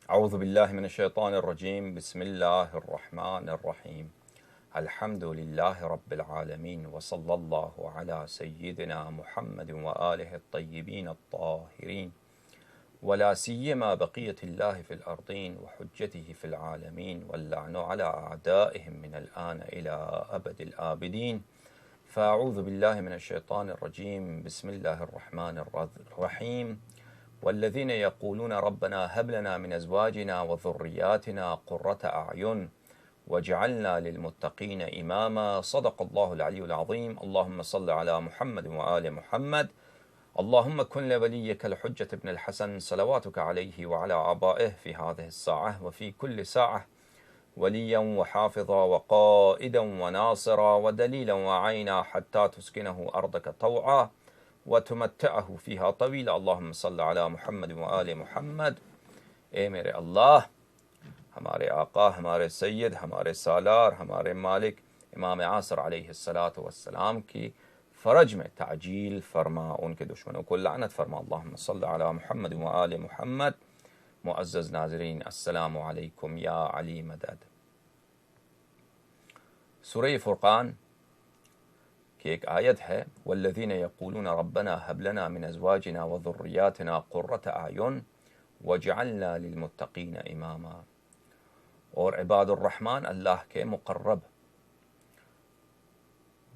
أعوذ بالله من الشيطان الرجيم. بسم الله الرحمن الرحيم. الحمد لله رب العالمين، وصلى الله على سيدنا محمد وآله الطيبين الطاهرين، ولا سيما بقية الله في الأرضين وحجته في العالمين، واللعن على أعدائهم من الآن إلى أبد الآبدين. فأعوذ بالله من الشيطان الرجيم. بسم الله الرحمن الرحيم. والذين يقولون ربنا هب لنا من أزواجنا وذرياتنا قرة أعين واجعلنا للمتقين إماما. صدق الله العلي العظيم. اللهم صل على محمد وآل محمد. اللهم كن لوليك الحجة ابن الحسن صلواتك عليه وعلى آبائه في هذه الساعة وفي كل ساعة وليا وحافظا وقائدا وناصرا ودليلا وعينا حتى تسكنه أرضك طوعا وتمتعه فيها طويلا. اللهم صل على محمد وآل محمد. اے میرے اللہ، ہمارے آقا، ہمارے سید، ہمارے سالار، ہمارے مالک امام عاصر علیہ الصلاۃ والسلام کی فرج میں تعجیل فرما، ان کے دشمنوں کو لعنت فرما۔ اللہم صل علی محمد وآل محمد۔ معزز ناظرین، السلام علیکم یا علی مدد۔ سورہ فرقان کی ایک آیت ہے، والذین یقولون ربنا هب لنا من ازواجنا وذریاتنا قرۃ اعین وجعلنا للمتقین اماما۔ اور عباد الرحمن اللہ کے مقرب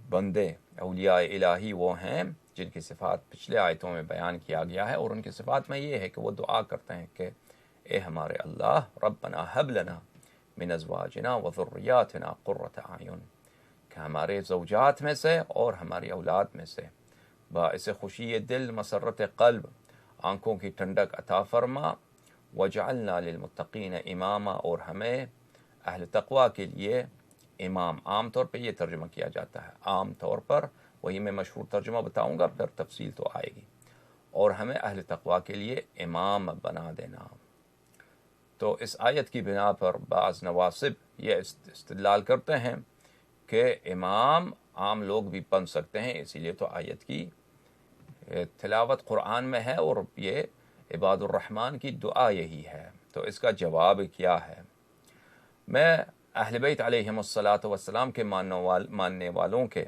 بندے، اولیاء الہی وہ ہیں جن کی صفات پچھلے آیتوں میں بیان کیا گیا ہے، اور ان کی صفات میں یہ ہے کہ وہ دعا کرتے ہیں کہ اے ہمارے اللہ، ربنا هب لنا من ازواجنا وذریاتنا قرۃ اعین، کہ ہمارے زوجات میں سے اور ہماری اولاد میں سے باعث خوشی دل، مسرت قلب، آنکھوں کی ٹھنڈک عطا فرما۔ وجعلنا للمتقین اماما، اور ہمیں اہل تقوی کے لیے امام، عام طور پہ یہ ترجمہ کیا جاتا ہے، عام طور پر وہی میں مشہور ترجمہ بتاؤں گا، پھر تفصیل تو آئے گی، اور ہمیں اہل تقوی کے لیے امام بنا دینا۔ تو اس آیت کی بنا پر بعض نواصب یہ استدلال کرتے ہیں کہ امام عام لوگ بھی بن سکتے ہیں، اسی لیے تو آیت کی تلاوت قرآن میں ہے، اور یہ عباد الرحمن کی دعا یہی ہے۔ تو اس کا جواب کیا ہے؟ میں اہل بیت علیہم الصلاۃ والسلام کے ماننے والوں کے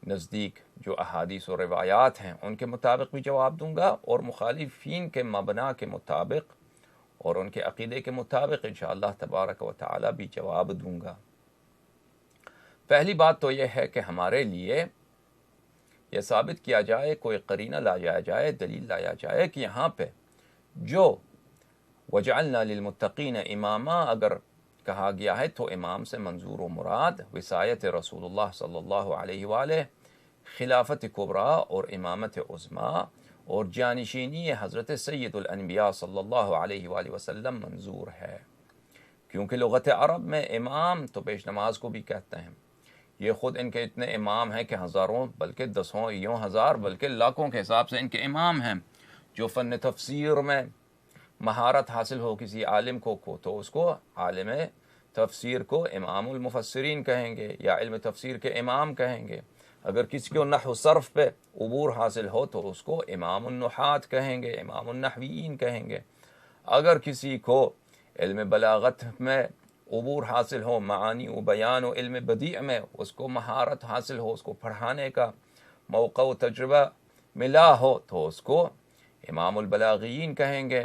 نزدیک جو احادیث و روایات ہیں ان کے مطابق بھی جواب دوں گا، اور مخالفین کے مبنا کے مطابق اور ان کے عقیدے کے مطابق انشاءاللہ تبارک و تعالی بھی جواب دوں گا۔ پہلی بات تو یہ ہے کہ ہمارے لیے یہ ثابت کیا جائے، کوئی قرینہ لایا جائے، دلیل لایا جائے کہ یہاں پہ جو وجعلنا للمتقین اماما اگر کہا گیا ہے تو امام سے منظور و مراد وصایت رسول اللہ صلی اللہ علیہ وآلہ، خلافت کبریٰ اور امامت عظمیٰ اور جانشینی حضرت سید الانبیاء صلی اللہ علیہ وآلہ وسلم منظور ہے، کیونکہ لغت عرب میں امام تو پیش نماز کو بھی کہتے ہیں۔ یہ خود ان کے اتنے امام ہیں کہ ہزاروں بلکہ دسوں یوں ہزار بلکہ لاکھوں کے حساب سے ان کے امام ہیں۔ جو فن تفسیر میں مہارت حاصل ہو کسی عالم کو تو اس کو عالم تفسیر کو امام المفسرین کہیں گے، یا علم تفسیر کے امام کہیں گے۔ اگر کسی کو نحو صرف پہ عبور حاصل ہو تو اس کو امام النحات کہیں گے، امام النحویین کہیں گے۔ اگر کسی کو علم بلاغت میں عبور حاصل ہو، معانی و بیان و علم بدیع میں اس کو مہارت حاصل ہو، اس کو پڑھانے کا موقع و تجربہ ملا ہو تو اس کو امام البلاغیین کہیں گے،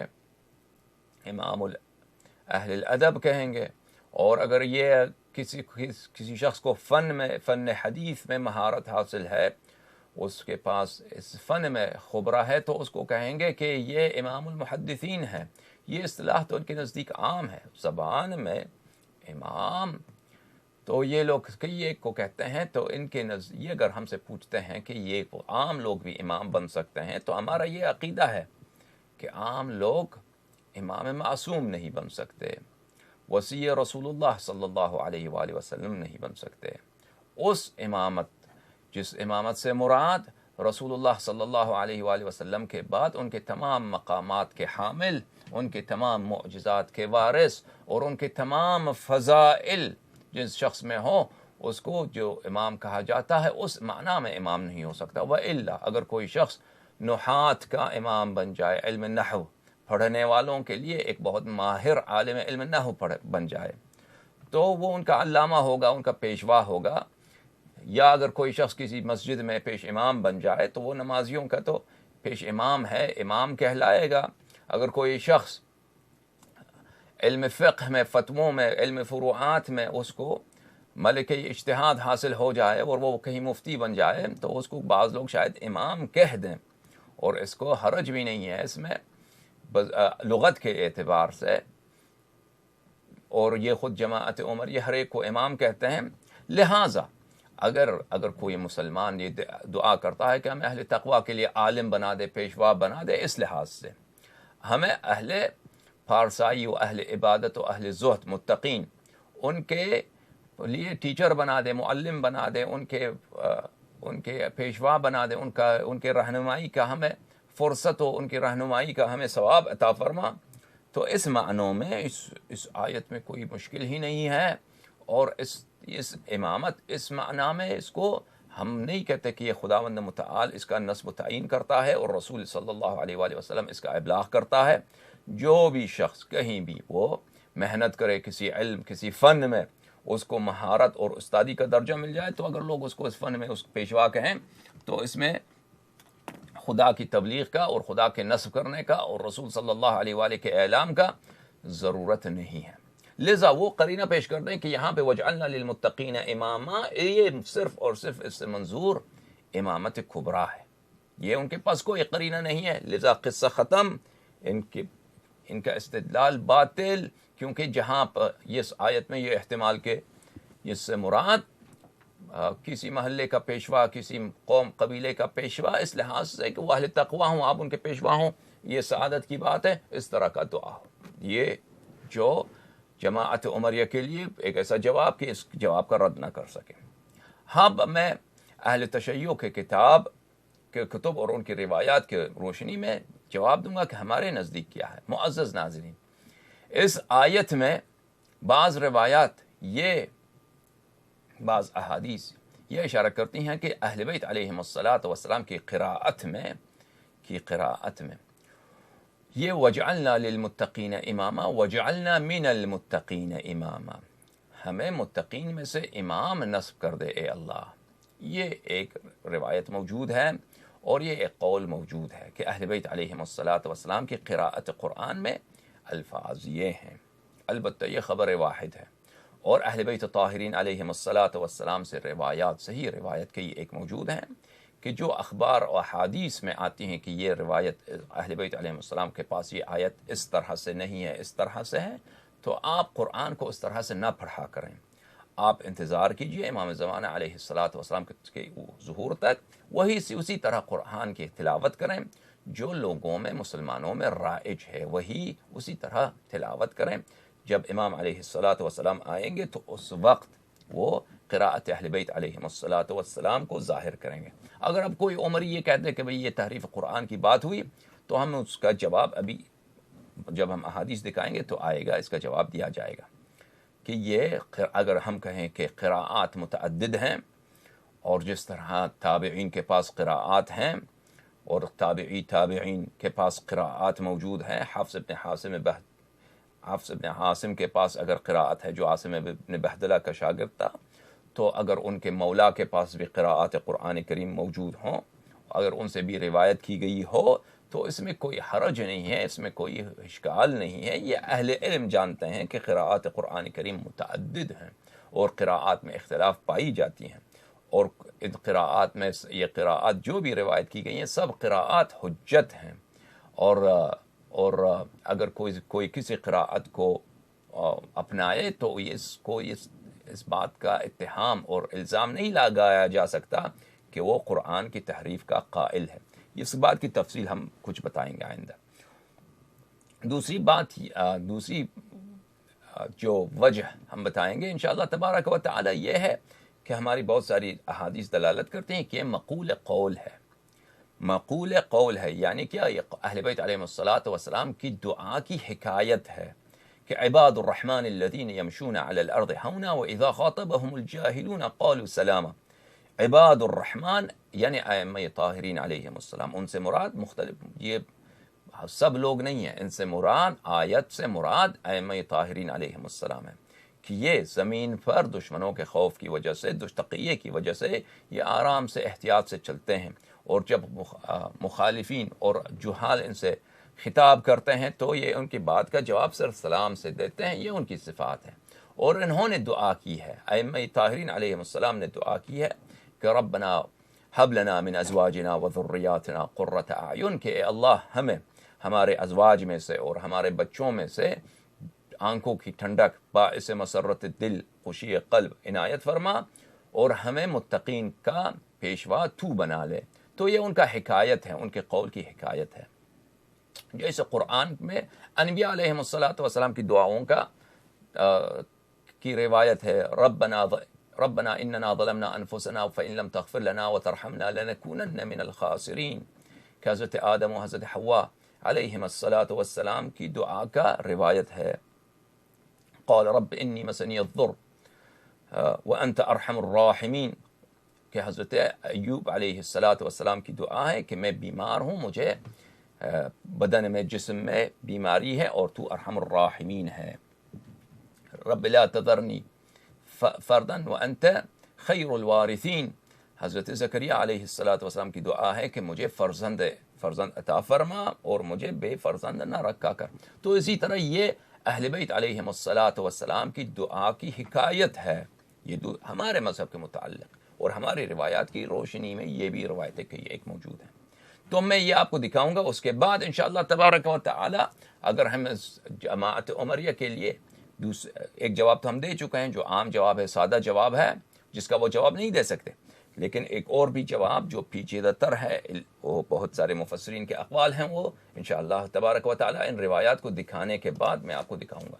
امام اہل الادب کہیں گے۔ اور اگر یہ کسی شخص کو فن حدیث میں مہارت حاصل ہے، اس کے پاس اس فن میں خبرہ ہے، تو اس کو کہیں گے کہ یہ امام المحدثین ہے۔ یہ اصطلاح تو ان کے نزدیک عام ہے زبان میں امام، تو یہ لوگ کئی ایک کو کہتے ہیں۔ تو ان کے نزدیک اگر ہم سے پوچھتے ہیں کہ یہ عام لوگ بھی امام بن سکتے ہیں، تو ہمارا یہ عقیدہ ہے کہ عام لوگ امام معصوم نہیں بن سکتے، وصی رسول اللہ صلی اللہ علیہ وآلہ وسلم نہیں بن سکتے۔ اس امامت، جس امامت سے مراد رسول اللہ صلی اللہ علیہ وآلہ وسلم کے بعد ان کے تمام مقامات کے حامل، ان کے تمام معجزات کے وارث اور ان کے تمام فضائل جس شخص میں ہو، اس کو جو امام کہا جاتا ہے اس معنی میں امام نہیں ہو سکتا۔ وَإِلَّا اگر کوئی شخص نحات کا امام بن جائے، علم نحو پڑھنے والوں کے لیے ایک بہت ماہر عالم علم نحو بن جائے تو وہ ان کا علامہ ہوگا، ان کا پیشوا ہوگا، یا اگر کوئی شخص کسی مسجد میں پیش امام بن جائے تو وہ نمازیوں کا تو پیش امام ہے، امام کہلائے گا۔ اگر کوئی شخص علم فقہ میں، فتووں میں، علم فروعات میں اس کو ملکہ اجتہاد حاصل ہو جائے اور وہ کہیں مفتی بن جائے تو اس کو بعض لوگ شاید امام کہہ دیں، اور اس کو حرج بھی نہیں ہے اس میں لغت کے اعتبار سے، اور یہ خود جماعت عمر یہ ہر ایک کو امام کہتے ہیں۔ لہٰذا اگر کوئی مسلمان یہ دعا کرتا ہے کہ ہمیں اہل تقوی کے لیے عالم بنا دے، پیشوا بنا دے، اس لحاظ سے ہمیں اہل پارسائی و اہل عبادت و اہل زہد متقین ان کے لیے ٹیچر بنا دے، معلم بنا دے، ان کے پیشوا بنا دے، ان کے رہنمائی کا ہمیں فرصت ہو، ان کی رہنمائی کا ہمیں ثواب عطا فرما، تو اس معنوں میں اس آیت میں کوئی مشکل ہی نہیں ہے۔ اور اس امامت اس معنی میں اس کو ہم نہیں کہتے کہ یہ خداوند متعال اس کا نصب و تعین کرتا ہے اور رسول صلی اللہ علیہ وآلہ وسلم اس کا ابلاغ کرتا ہے۔ جو بھی شخص کہیں بھی وہ محنت کرے کسی علم کسی فن میں، اس کو مہارت اور استادی کا درجہ مل جائے، تو اگر لوگ اس کو اس فن میں اس پیشوا کہیں تو اس میں خدا کی تبلیغ کا اور خدا کے نصب کرنے کا اور رسول صلی اللہ علیہ وآلہ کے اعلام کا ضرورت نہیں ہے۔ لذا وہ قرینہ پیش کر دیں کہ یہاں پہ وجعلنا للمتقین اماما، یہ صرف اور صرف اس سے منظور امامت کبریٰ ہے، یہ ان کے پاس کوئی قرینہ نہیں ہے، لذا قصہ ختم، ان کا استدلال باطل، کیونکہ جہاں پر اس آیت میں یہ احتمال کہ اس سے مراد کسی محلے کا پیشوا، کسی قوم قبیلے کا پیشوا اس لحاظ سے کہ وہ اہل تقوی ہوں، آپ ان کے پیشوا ہوں، یہ سعادت کی بات ہے، اس طرح کا دعا ہو۔ یہ جو جماعت عمریہ کے لیے ایک ایسا جواب کہ اس جواب کا رد نہ کر سکے۔ ہاں میں اہل تشیع کے کتب اور ان کی روایات کے روشنی میں جواب دوں گا کہ ہمارے نزدیک کیا ہے۔ معزز ناظرین، اس آیت میں بعض روایات بعض احادیث یہ اشارہ کرتی ہیں کہ اہل بیت علیہم الصلاۃ والسلام کی قراءت میں یہ وجعلنا للمتقین اماما وجعلنا من المتقین اماما، ہمیں متقین میں سے امام نصب کر دے اے اللہ، یہ ایک روایت موجود ہے اور یہ ایک قول موجود ہے کہ اہل بیت علیہم الصلاۃ والسلام کی قراءت قرآن میں الفاظ یہ ہیں۔ البتہ یہ خبر واحد ہے، اور اہل بیت طاہرین علیہم الصلاۃ والسلام سے روایات صحیح روایت کئی ایک موجود ہیں کہ جو اخبار و احادیث میں آتی ہیں کہ یہ روایت اہل بیت علیہم السلام کے پاس یہ آیت اس طرح سے نہیں ہے، اس طرح سے ہے، تو آپ قرآن کو اس طرح سے نہ پڑھا کریں، آپ انتظار کیجئے امام زمانہ علیہ الصلاۃ والسلام کے ظہور تک، اسی طرح قرآن کی تلاوت کریں، جو لوگوں میں مسلمانوں میں رائج ہے وہی اسی طرح تلاوت کریں۔ جب امام علیہ الصلاۃ والسلام آئیں گے تو اس وقت وہ قراءت اہل بیت علیہم الصلاۃ والسلام کو ظاہر کریں گے۔ اگر اب کوئی عمری یہ کہتے کہ بھئی یہ تحریف قرآن کی بات ہوئی، تو ہم اس کا جواب ابھی جب ہم احادیث دکھائیں گے تو آئے گا، اس کا جواب دیا جائے گا کہ یہ اگر ہم کہیں کہ قراءات متعدد ہیں، اور جس طرح تابعین کے پاس قراءات ہیں اور تابعین کے پاس قراءات موجود ہیں، حفص ابن عاصم کے پاس اگر قراءت ہے جو عاصم ابن بہدلہ کا شاگرد تھا، تو اگر ان کے مولا کے پاس بھی قراءات قرآن کریم موجود ہوں، اگر ان سے بھی روایت کی گئی ہو، تو اس میں کوئی حرج نہیں ہے، اس میں کوئی اشکال نہیں ہے۔ یہ اہل علم جانتے ہیں کہ قراءات قرآن کریم متعدد ہیں اور قراءات میں اختلاف پائی جاتی ہیں، اور ان قراءات میں یہ قراءات جو بھی روایت کی گئی ہیں سب قراءات حجت ہیں، اور اگر کوئی کسی قراءت کو اپنائے تو اس بات کا اتہام اور الزام نہیں لگایا جا سکتا کہ وہ قرآن کی تحریف کا قائل ہے۔ اس بات کی تفصیل ہم کچھ بتائیں گے آئندہ۔ دوسری جو وجہ ہم بتائیں گے انشاءاللہ تبارک و تعالی یہ ہے کہ ہماری بہت ساری احادیث دلالت کرتے ہیں کہ یہ مقول قول ہے، یعنی کیا؟ یہ اہل بیت علیہم الصلاۃ والسلام کی دعا کی حکایت ہے کہ عباد الرحمن الذین یمشون علی الارض ہونا واذا خاطبهم الجاہلون قالوا سلاما۔ عباد الرحمن یعنی ائمہ طاہرین علیہم السلام، ان سے مراد مختلف یہ سب لوگ نہیں ہیں، ان سے مراد، آیت سے مراد ائمہ طاہرین علیہم السلام ہے، کہ یہ زمین پر دشمنوں کے خوف کی وجہ سے، تقیے کی وجہ سے یہ آرام سے احتیاط سے چلتے ہیں، اور جب مخالفین اور جہال ان سے خطاب کرتے ہیں تو یہ ان کی بات کا جواب صرف سلام سے دیتے ہیں، یہ ان کی صفات ہے۔ اور انہوں نے دعا کی ہے، ائمہ طاہرین علیہم السلام نے دعا کی ہے کہ ربنا حب لنا من ازواجنا وذریاتنا قرۃ اعین، کہ اے اللہ ہمیں ہمارے ازواج میں سے اور ہمارے بچوں میں سے آنکھوں کی ٹھنڈک، باعث مسرت دل، خوشی قلب عنایت فرما، اور ہمیں متقین کا پیشوا تو بنا لے۔ تو یہ ان کا حکایت ہے، ان کے قول کی حکایت ہے۔ جیسے قرآن میں انبیاء علیہم السلام کی دعاؤں کا کی روایت ہے، ربنا اننا ظلمنا انفسنا فان لم تغفر لنا وترحمنا لنكونن من الخاسرین، کہ حضرت آدم و حضرت حوا علیہم السلام کی دعا کا روایت ہے۔ قال رب انی مسنی الضر وانت ارحم الراحمین، کہ حضرت ایوب علیہ السلام کی دعا ہے کہ میں بیمار ہوں، مجھے بدن میں، جسم میں بیماری ہے، اور تو ارحم الراحمین ہے۔ رب لا تذرنی فردا وانت خیر الوارثین، حضرت زکریہ علیہ السلام کی دعا ہے کہ مجھے فرزند عطا فرما اور مجھے بے فرزند نہ رکھا کر۔ تو اسی طرح یہ اہل بیت علیہم السلام کی دعا کی حکایت ہے، یہ ہمارے مذہب کے متعلق اور ہماری روایات کی روشنی میں یہ بھی روایتیں کہ یہ ایک موجود ہیں۔ تو میں یہ آپ کو دکھاؤں گا، اس کے بعد انشاءاللہ تبارک و تعالی اگر ہم جماعت عمریہ کے لیے ایک جواب تو ہم دے چکے ہیں جو عام جواب ہے، سادہ جواب ہے، جس کا وہ جواب نہیں دے سکتے، لیکن ایک اور بھی جواب جو پیچیدہ تر ہے، وہ بہت سارے مفسرین کے اقوال ہیں، وہ انشاءاللہ تبارک و تعالی ان روایات کو دکھانے کے بعد میں آپ کو دکھاؤں گا۔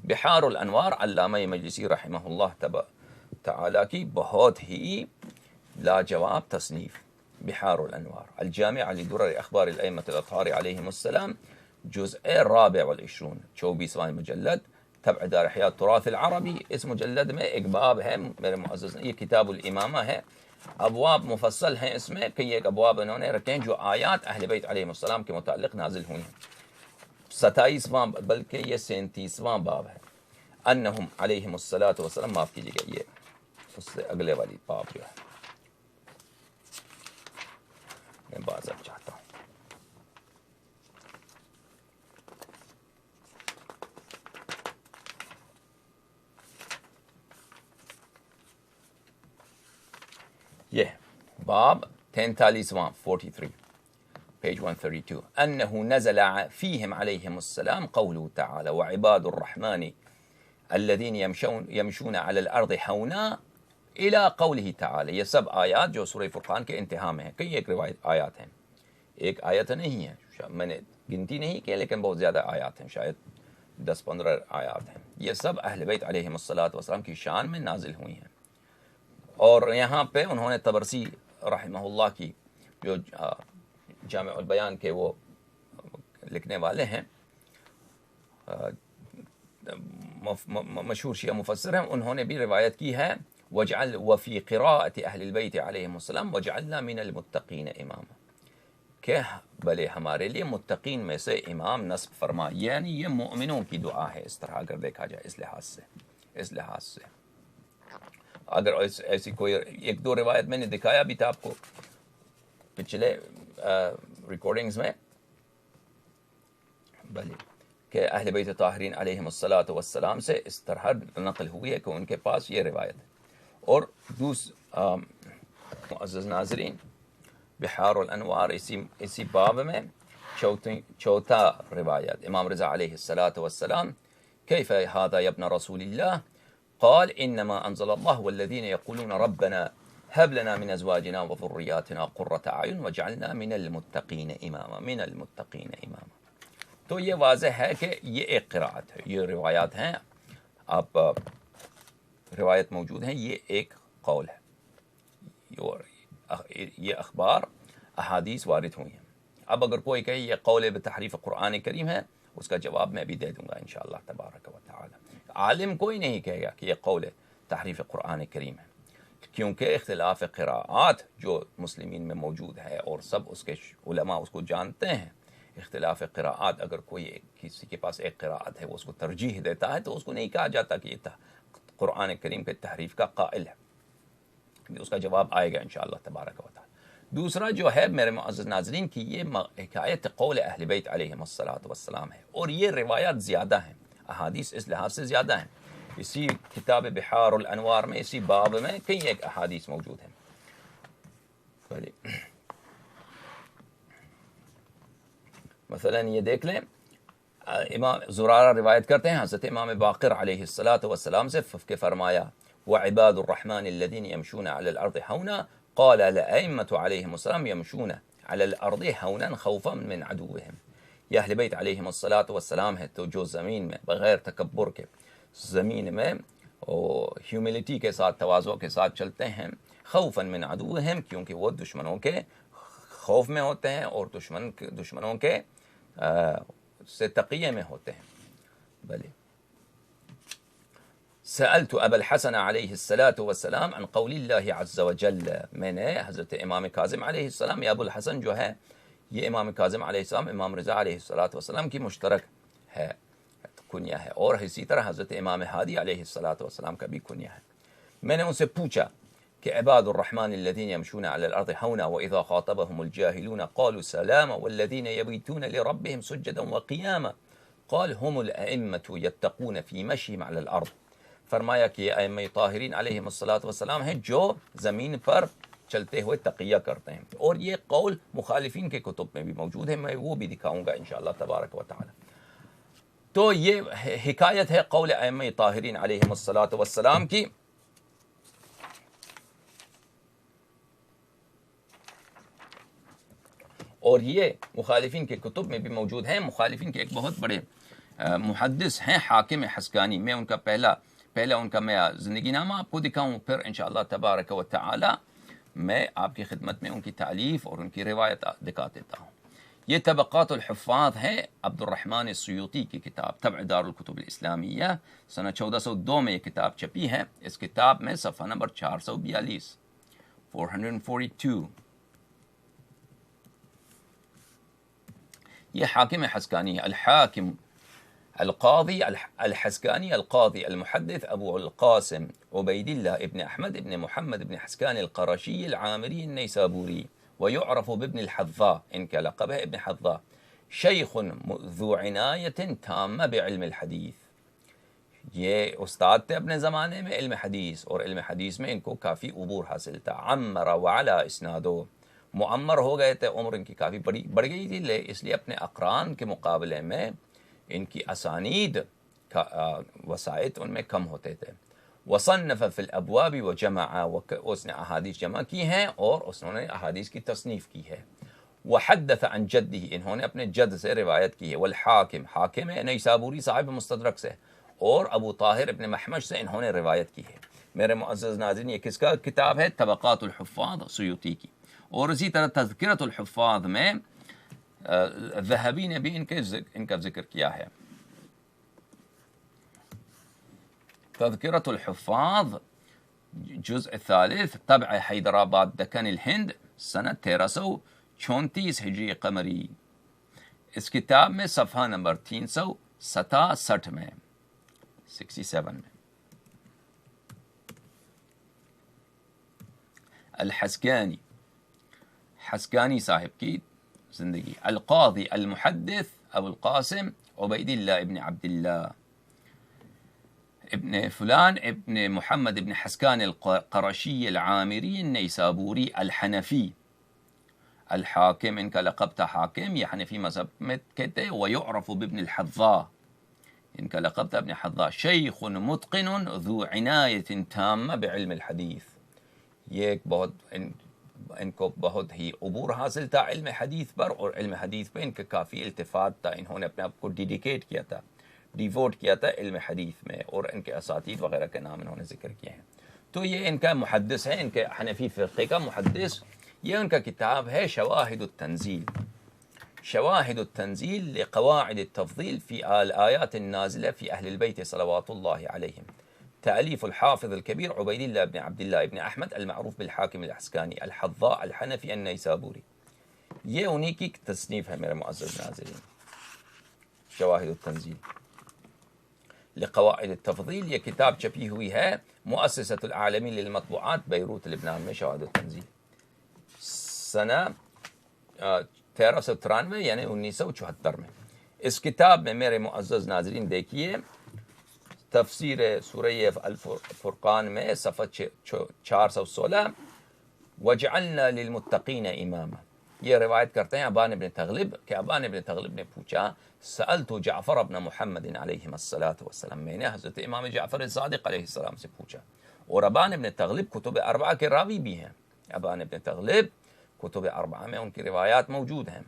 بحار الانوار، علامہ مجلسی رحمہ اللہ تعالی کی بہت ہی لاجواب تصنیف، بحار الانوار الجامع لدرر اخبار الائمۃ الاطہار علیہم السلام، جزء رابع والعشرون، 24واں مجلد، طبع دار حیات تراث العربی۔ اس مجلد میں ایک باب ہے میرے معزز، یہ کتاب الامامہ ہے، ابواب مفصل ہیں اس میں، کئی ایک ابواب انہوں نے رکھے ہیں جو آیات اہل بیت علیہم السلام کے متعلق نازل ہوئی ہیں۔ 27واں بلکہ یہ 37واں باب ہے، انہم علیہم السلام، معاف کیجیے گا، یہ اس سے اگلے والی باب جو ہے، میں بات اب چاہتا ہوں۔ یہ باب 43واں 43 پیج 132، انه نزل فيهم عليهم السلام قوله تعالى وعباد الرحمن الذين يمشون على الارض حونا الى قوله تعالى۔ یہ سب آیات جو سورہ فرقان کے انتہا میں ہیں، کئی ایک روایت آیات ہیں، ایک آیت نہیں ہے، میں نے گنتی نہیں کی لیکن بہت زیادہ آیات ہیں، شاید 10-15 آیات ہیں، یہ سب اہل بیت علیہم السلام کی شان میں نازل ہوئی ہیں۔ اور یہاں پہ انہوں نے طبرسی رحمہ اللہ کی جو جامع البیان کے وہ لکھنے والے ہیں، مشہور شیعہ مفسر ہیں، انہوں نے بھی روایت کی ہے، وجعل وفی قراءت اہل البیت علیہم السلام وجعلنا من المتقین اماما، کہ بلے ہمارے لیے متقین میں سے امام نصب فرما، یعنی یہ مومنوں کی دعا ہے، اس طرح اگر دیکھا جائے اس لحاظ سے اگر ایسی کوئی ایک دو روایت میں نے دکھایا بھی تھا آپ کو پچھلے ریکارڈنگز میں، بھلے کہ اہل بیت طاہرین علیہم السلام سے اس طرح نقل ہوئی ہے کہ ان کے پاس یہ روایت ہے۔ اور معزز ناظرین، بحار الانوار اسی باب میں چوتھا روایت، امام رضا علیہ السلام، کیف هذا یا ابن رسول اللہ، قال انما انزل الله والذين يقولون ربنا هب لنا من ازواجنا وذرياتنا قرة اعين وجعلنا من المتقين اماما۔ تو یہ واضح ہے کہ یہ ایک قراءت ہے، یہ روایات ہیں، آپ روایت موجود ہیں، یہ ایک قول ہے، یہ اخبار احادیث وارد ہوئی ہیں۔ اب اگر کوئی کہے یہ قول بتحریف قرآن کریم ہے، اس کا جواب میں بھی دے دوں گا انشاءاللہ تبارک و تعالی۔ عالم کوئی نہیں کہے گا کہ یہ قول تحریف قرآن کریم ہے، کیونکہ اختلاف قراءات جو مسلمین میں موجود ہے اور سب اس کے علماء اس کو جانتے ہیں، اختلاف قراءات، اگر کوئی کسی کے پاس ایک قراءت ہے وہ اس کو ترجیح دیتا ہے تو اس کو نہیں کہا جاتا کہ یہ قرآن کریم کے تحریف کا قائل ہے. اس کا جواب آئے گا انشاءاللہ تبارک و تعالی. دوسرا جو ہے میرے معزز ناظرین کی یہ حکایت قول اہل بیت علیہم الصلاۃ والسلام ہے، اور یہ روایات زیادہ ہیں، احادیث اس لحاظ سے زیادہ ہیں. اسی کتاب بحار الانوار میں اسی باب میں کئی ایک احادیث موجود ہیں. مثلا یہ دیکھ لیں، امام زرارہ روایت کرتے ہیں حضرت امام باقر علیہ الصلاۃ والسلام سے کہ فرمایا وعباد الرحمن الذين يمشون على الارض هونا قال الائمة عليهم السلام يمشون على الارض هونا خوفا من عدوهم. یہ اہل بیت علیہم الصلاۃ والسلام ہے تو جو زمین میں بغیر تکبر کے زمین میں ہیوملٹی کے ساتھ تواضع کے ساتھ چلتے ہیں، خوفا من عدوهم کیونکہ وہ دشمنوں کے خوف میں ہوتے ہیں اور دشمنوں کے سے تقیے میں ہوتے ہیں. بلے سألت ابا الحسن علیہ الصلاۃ والسلام عن قول اللہ عز وجل، میں نے حضرت امام کاظم علیہ السلام، یہ ابو الحسن جو ہے یہ امام کاظم علیہ السلام امام رضا علیہ الصلاۃ والسلام کی مشترک ہے کنیہ ہے، اور اسی طرح حضرت امام ہادی علیہ الصلاۃ والسلام کا بھی کنیہ ہے. میں نے ان سے پوچھا کہ عباد الرحمن الذين يمشون على الارض هونا واذا خاطبهم الجاهلون قالوا سلاما والذين يبيتون لربهم سجدا وقياما قال هم الائمه يتقون في مشيهم على الارض. فرمایا کہ یہ ائمہ طاہرین علیہم الصلاۃ والسلام ہیں جو زمین پر چلتے ہوئے تقیہ کرتے ہیں، اور یہ قول مخالفین کے کتب میں بھی موجود ہے، میں وہ بھی دکھاؤں گا انشاءاللہ تبارک و تعالی. تو یہ حکایت ہے قول ائمہ طاہرین علیہم الصلاۃ والسلام کی. اور یہ مخالفین کے کتب میں بھی موجود ہیں. مخالفین کے ایک بہت بڑے محدث ہیں حاکم حسکانی. میں ان کا پہلا ان کا میں زندگی نامہ آپ کو دکھاؤں، پھر انشاءاللہ تبارک و تعالی میں آپ کی خدمت میں ان کی تالیف اور ان کی روایت دکھا دیتا ہوں. یہ طبقات الحفاظ ہے عبد الرحمن السیوطی کی کتاب، طبع دار الکتب الاسلامیہ، سنہ 1402 میں یہ کتاب چھپی ہے. اس کتاب میں صفحہ نمبر 442 442. یہ حاکم حسکانی ہے. الحاکم القاضی الحسکانی القاضی المحدث ابو القاسم عبید اللہ ابن احمد ابن محمد ابن حسکان القرشی العامری النیسابوری ويعرف بابن الحظاء، ان کا لقب ہے ابن حظاء، شیخ ذو عنایت تامہ بعلم الحدیث. یہ استاد تھے اپنے زمانے میں علم حدیث، اور علم حدیث میں ان کو کافی عبور حاصل تھا. عمر وعلا اسنادو، معمر ہو گئے تھے، عمر ان کی کافی بڑھ گئی تھی، اس لیے اپنے اقران کے مقابلے میں ان کی اسانید کا وسائط ان میں کم ہوتے تھے. وصنف فی الابواب وجمع، اس نے احادیث جمع کی ہیں اور اس نے احادیث کی تصنیف کی ہے. وحدث عن جدہ، انہوں نے اپنے جد سے روایت کی ہے. والحاکم، حاکم ہے نیسابوری صاحب مستدرک سے، اور ابو طاہر ابن محمش سے انہوں نے روایت کی ہے. میرے معزز ناظرین یہ کس کا کتاب ہے؟ طبقات الحفاظ سیوطی کی. اور اسی طرح تذکرۃ الحفاظ میں ذہبی نے بھی ان کا ذکر کیا ہے. تذکرۃ الحفاظ جزء ثالث، طبع حیدرآباد دکن الہند، سنہ 1334 ہجری قمری. اس کتاب میں صفحہ نمبر 367 میں 67 میں. الحسکانی، حسکانی صاحب کی زندگی. القاضی المحدث ابو القاسم عبید اللہ ابن عبداللہ ابن فلان ابن محمد ابن حسکان القرشی العامری النیسابوری الحنفی. الحاکم، ان کا لقب تھا حاکم، یہ حنفی مذہب میں کہتے. ویعرف بابن الحظاء، ان کا لقب تھا ابن حظاء. شیخ متقن ذو عنایت تامہ بعلم الحدیث. یہ ایک ان کو بہت ہی عبور حاصل تھا علم حدیث پر، اور علم حدیث پہ ان کا کافی التفات تھا. انہوں نے اپنے آپ کو ڈیڈیکیٹ کیا تھا، ڈیووٹ کیا تھا علم حدیث میں، اور ان کے اساتید وغیرہ کے نام انہوں نے ذکر کیے ہیں. تو یہ ان کا محدث ہے، ان کے حنفی فرقے کا محدث. یہ ان کا کتاب ہے شواہد التنزیل، شواہد التنزیل لقواعد التفضیل فی الآیات النازلہ فی اہل البیت صلوات اللہ علیہم. تألیف الحافظ الكبیر عبید اللہ ابن عبداللہ ابن احمد المعروف بالحاکم الحسکانی الحظاء الحنفی النیسابوری. یہ انہی کی تصنیف ہے میرے معزز ناظرین، شواہد التنزیل لقواعد التفضیل. یہ کتاب چھپی ہوئی ہے مؤسسۃ العالمی للمطبوعات بیروت لبنان میں، شواہد التنزیل، سنہ 1393 یعنی 1974 میں. اس کتاب میں میرے معزز ناظرین دیکھیے تفسیر سورہ الفرقان میں صفحہ 416، وجعلنا للمتقین اماما. یہ روایت کرتے ہیں ابان ابن تغلب کہ ابان ابن تغلب نے پوچھا سألت جعفر ابن محمد علیہ الصلاۃ والسلام، میں نے حضرت امام جعفر صادق علیہ السلام سے پوچھا. اور ابان ابن تغلب کتب اربعہ کے راوی بھی ہیں. ابان ابن تغلب کتب اربعہ میں ان کی روایات موجود ہیں.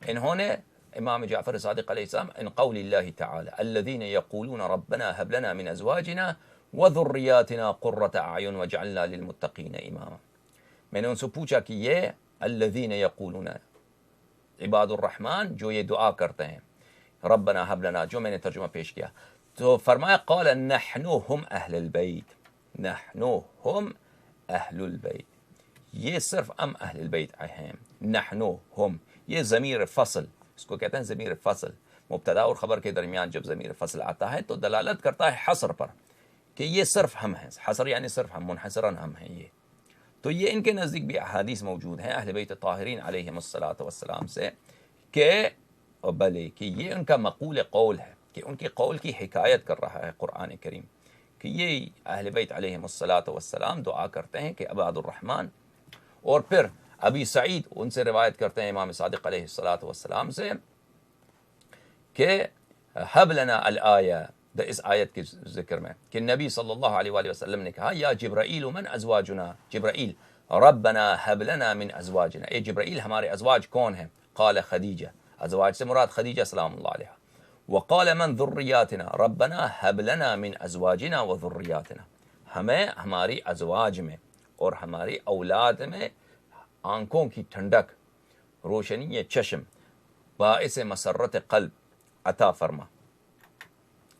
انہوں نے امام جعفر صادق علیہ السلام ان قول اللہ تعالی الذین یقولون ربنا هب لنا من ازواجنا وذریاتنا قرۃ اعین واجعلنا للمتقین اماما. میں نے ان سے پوچھا کہ یہ الذین یقولون عباد الرحمن جو یہ دعا کرتے ہیں ربنا هب لنا، جو میں نے ترجمہ پیش کیا تو فرمایا قال نحن هم اہل البیت، نحن هم اہل البیت. یہ صرف اہل البیت ہیں. نحن هم یہ ضمیر فصل، اس کو کہتے ہیں ضمیر فصل. مبتدا اور خبر کے درمیان جب ضمیر فصل آتا ہے تو دلالت کرتا ہے حصر پر کہ یہ صرف ہم ہیں. حصر یعنی صرف ہم، منحصراً ہم ہیں. یہ تو یہ ان کے نزدیک بھی احادیث موجود ہیں اہل بیت طاہرین علیہم الصلاۃ والسلام سے کہ بلے کہ یہ ان کا مقول قول ہے، کہ ان کے قول کی حکایت کر رہا ہے قرآن کریم کہ یہ اہل بیت علیہم الصلاۃ والسلام دعا کرتے ہیں کہ عباد الرحمن. اور پھر ابی سعید ان سے روایت کرتے ہیں امام صادق علیہ الصلاۃ والسلام سے کہ حب لنا الآیہ، اس آیت کے ذکر میں کہ نبی صلی اللہ علیہ وآلہ وسلم نے کہا یا جبرائیل من ازواجنا، جبرائیل ربنا حب لنا من ازواجنا، اے جبرائیل ہمارے ازواج کون ہیں؟ قال خدیجہ، ازواج سے مراد خدیجہ سلام اللہ علیہ. وقال من ذریاتنا ربنا حب لنا من ازواجنا وذریاتنا، ہمیں ہماری ازواج میں اور ہماری اولاد میں آنکھوں کی ٹھنڈک، روشنی چشم، باعث مسرت قلب عطا فرما.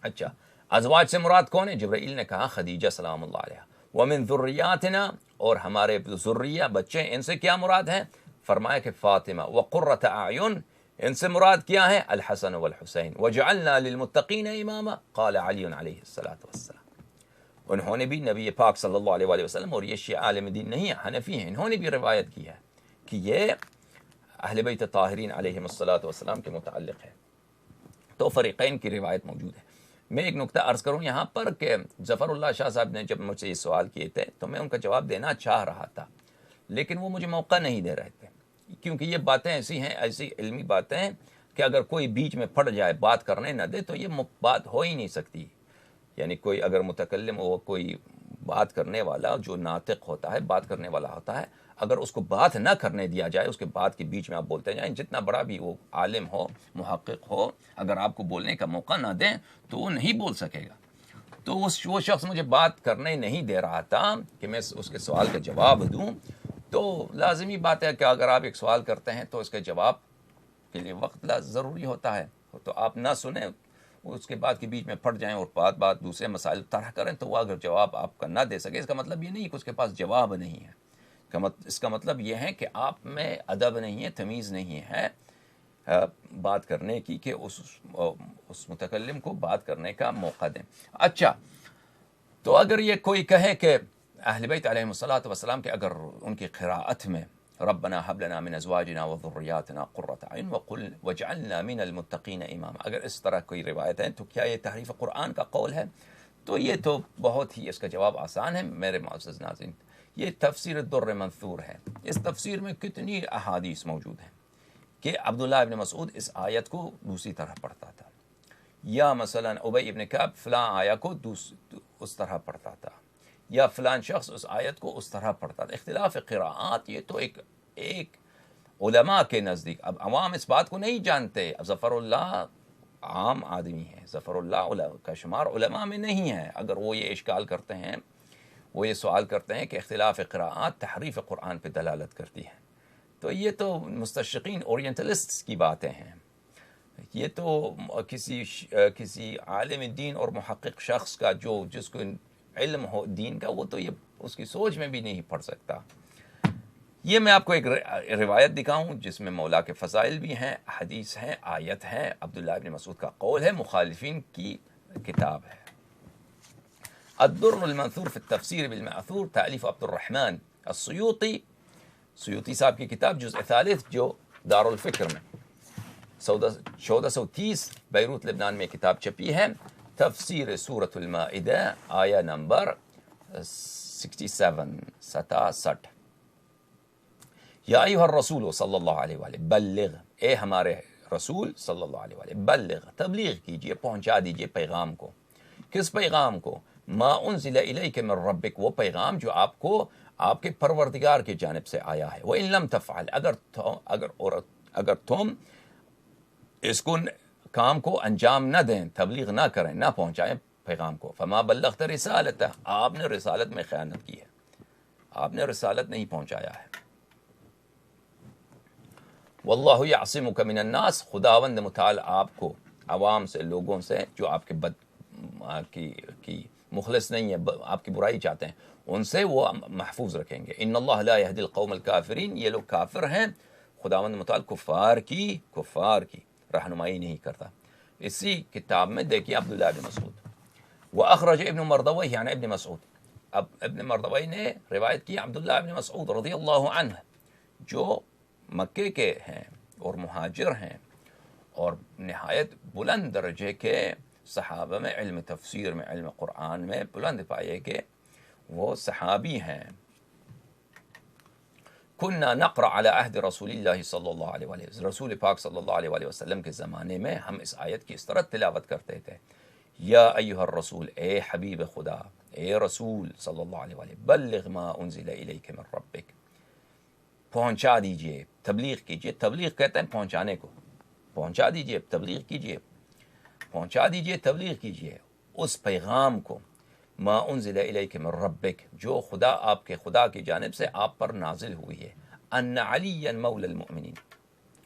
اچھا ازواج سے مراد کون ہے؟ جبرائیل نے کہا خدیجہ سلام اللہ علیہ. ومن ذریاتنا اور ہمارے ذریہ بچے، ان سے کیا مراد ہیں؟ فرمایا کہ فاطمہ. وقرۃ اعین ان سے مراد کیا ہے؟ الحسن والحسین. وجعلنا للمتقین اماما قال علی علیہ الصلاۃ والسلام. انہوں نے بھی نبی پاک صلی اللہ علیہ وآلہ وسلم، اور یہ شیعہ عالم دین نہیں ہیں، حنفی ہیں، انہوں نے بھی روایت کی ہے کہ یہ اہل بیت طاہرین علیہم الصلاۃ والسلام کے متعلق ہے. تو فریقین کی روایت موجود ہے. میں ایک نقطہ عرض کروں یہاں پر کہ ظفر اللہ شاہ صاحب نے جب مجھ سے یہ سوال کیے تھے تو میں ان کا جواب دینا چاہ رہا تھا، لیکن وہ مجھے موقع نہیں دے رہے تھے، کیونکہ یہ باتیں ایسی ہیں، ایسی علمی باتیں ہیں کہ اگر کوئی بیچ میں پھٹ جائے، بات کرنے نہ دے تو یہ بات ہو ہی نہیں سکتی. یعنی کوئی اگر متکلم ہو، کوئی بات کرنے والا جو ناطق ہوتا ہے، بات کرنے والا ہوتا ہے، اگر اس کو بات نہ کرنے دیا جائے، اس کے بات کے بیچ میں آپ بولتے جائیں، جتنا بڑا بھی وہ عالم ہو، محقق ہو، اگر آپ کو بولنے کا موقع نہ دیں تو وہ نہیں بول سکے گا. تو وہ شخص مجھے بات کرنے نہیں دے رہا تھا کہ میں اس کے سوال کا جواب دوں. تو لازمی بات ہے کہ اگر آپ ایک سوال کرتے ہیں تو اس کے جواب کے لیے وقت ضروری ہوتا ہے. تو آپ نہ سنیں، اس کے بعد کے بیچ میں پھٹ جائیں اور بات دوسرے مسائل طرح کریں، تو وہ اگر جواب آپ کا نہ دے سکے، اس کا مطلب یہ نہیں کہ اس کے پاس جواب نہیں ہے. اس کا مطلب یہ ہے کہ آپ میں ادب نہیں ہے، تمیز نہیں ہے بات کرنے کی، کہ اس متکلم کو بات کرنے کا موقع دیں. اچھا، تو اگر یہ کوئی کہے کہ اہل بیت علیہم الصلاۃ والسلام کہ اگر ان کی قراءت میں ربنا حب لنا من ازواجنا وذریاتنا قرۃ اعین وقل وجعلنا من المتقین اماما، اگر اس طرح کوئی روایت ہے تو کیا یہ تحریف قرآن کا قول ہے؟ تو یہ تو بہت ہی اس کا جواب آسان ہے میرے معزز ناظرین. یہ تفسیر الدر منثور ہے. اس تفسیر میں کتنی احادیث موجود ہیں کہ عبداللہ ابن مسعود اس آیت کو دوسری طرح پڑھتا تھا، یا مثلا ابی ابن کعب فلاں آیا کو اس طرح پڑھتا تھا، یا فلان شخص اس آیت کو اس طرح پڑھتا تھا. اختلاف قراءات یہ تو ایک علماء کے نزدیک، اب عوام اس بات کو نہیں جانتے. اب ظفر اللہ عام آدمی ہے، ظفر اللہ کا شمار علماء میں نہیں ہے. اگر وہ یہ اشکال کرتے ہیں، وہ یہ سوال کرتے ہیں کہ اختلاف قراءات تحریف قرآن پہ دلالت کرتی ہے، تو یہ تو مستشرقین اورینٹلسٹس کی باتیں ہیں. یہ تو کسی عالم دین اور محقق شخص کا جس کو علم ہو دین کا، وہ تو یہ اس کی سوچ میں بھی نہیں پڑ سکتا. یہ میں آپ کو ایک روایت دکھاؤں جس میں مولا کے فضائل بھی ہیں، حدیث ہیں، آیت ہیں، عبداللہ ابن مسعود کا قول ہے، مخالفین کی کتاب ہے۔ الدر المنثور فی التفسیر بالمأثور، تالیف عبد الرحمن السیوطی، سیوطی صاحب کی کتاب، جزء ثالث، جو دار الفکر میں 1430 بیروت لبنان میں کتاب چھپی ہے، تفسیر سورۃ المائدہ، آیہ نمبر 67۔ یا ایھا الرسول صلی اللہ علیہ وآلہ بلغ، اے ہمارے رسول صلی اللہ علیہ وآلہ، بلغ، تبلیغ کیجئے، پہنچا دیجئے پیغام کو۔ کس پیغام کو؟ ما انزل الیک من ربک، وہ پیغام جو آپ کو آپ کے پروردگار کی جانب سے آیا ہے۔ وَإِن لم تفعل، اگر تم اس کو کام کو انجام نہ دیں، تبلیغ نہ کریں، نہ پہنچائیں پیغام کو، فما بلغت رسالتہ، آپ نے رسالت میں خیانت کی ہے، آپ نے رسالت نہیں پہنچایا ہے۔ واللہ یعصمک من الناس، خداوند متعال آپ کو عوام سے، لوگوں سے جو آپ کے کی مخلص نہیں ہے، آپ کی برائی چاہتے ہیں، ان سے وہ محفوظ رکھیں گے۔ ان اللہ لا یہدی القوم الکافرین، یہ لوگ کافر ہیں، خداوند متعال کفار کی رہنمائی نہیں کرتا۔ اسی کتاب میں دیکھیے عبداللہ ابن مسعود، وأخرج ابن مردویہ عن ابن مسعود، اب ابن مردویہ نے روایت کی عبداللہ ابن مسعود رضی اللہ عنہ، جو مکے کے ہیں اور مہاجر ہیں اور نہایت بلند درجے کے صحابہ میں، علم تفسیر میں، علم قرآن میں بلند پائے کہ وہ صحابی ہیں۔ کننا نقرأ علی عہد رسول اللہ صلی اللہ علیہ وسلم، رسول پاک صلی اللہ علیہ وسلم کے زمانے میں ہم اس آیت کی اس طرح تلاوت کرتے تھے، یا ایھا الرسول، اے حبیب خدا، اے رسول صلی اللہ علیہ وسلم، بلغ ما انزل الیک من ربک، پہنچا دیجئے، تبلیغ کیجئے۔ تبلیغ کہتے ہیں پہنچانے کو، پہنچا دیجئے، تبلیغ کیجئے، پہنچا دیجئے، تبلیغ کیجئے اس پیغام کو، ما انزل الیک من ربک، جو آپ کے خدا کی جانب سے آپ پر نازل ہوئی ہے، ان علی مولی المؤمنین۔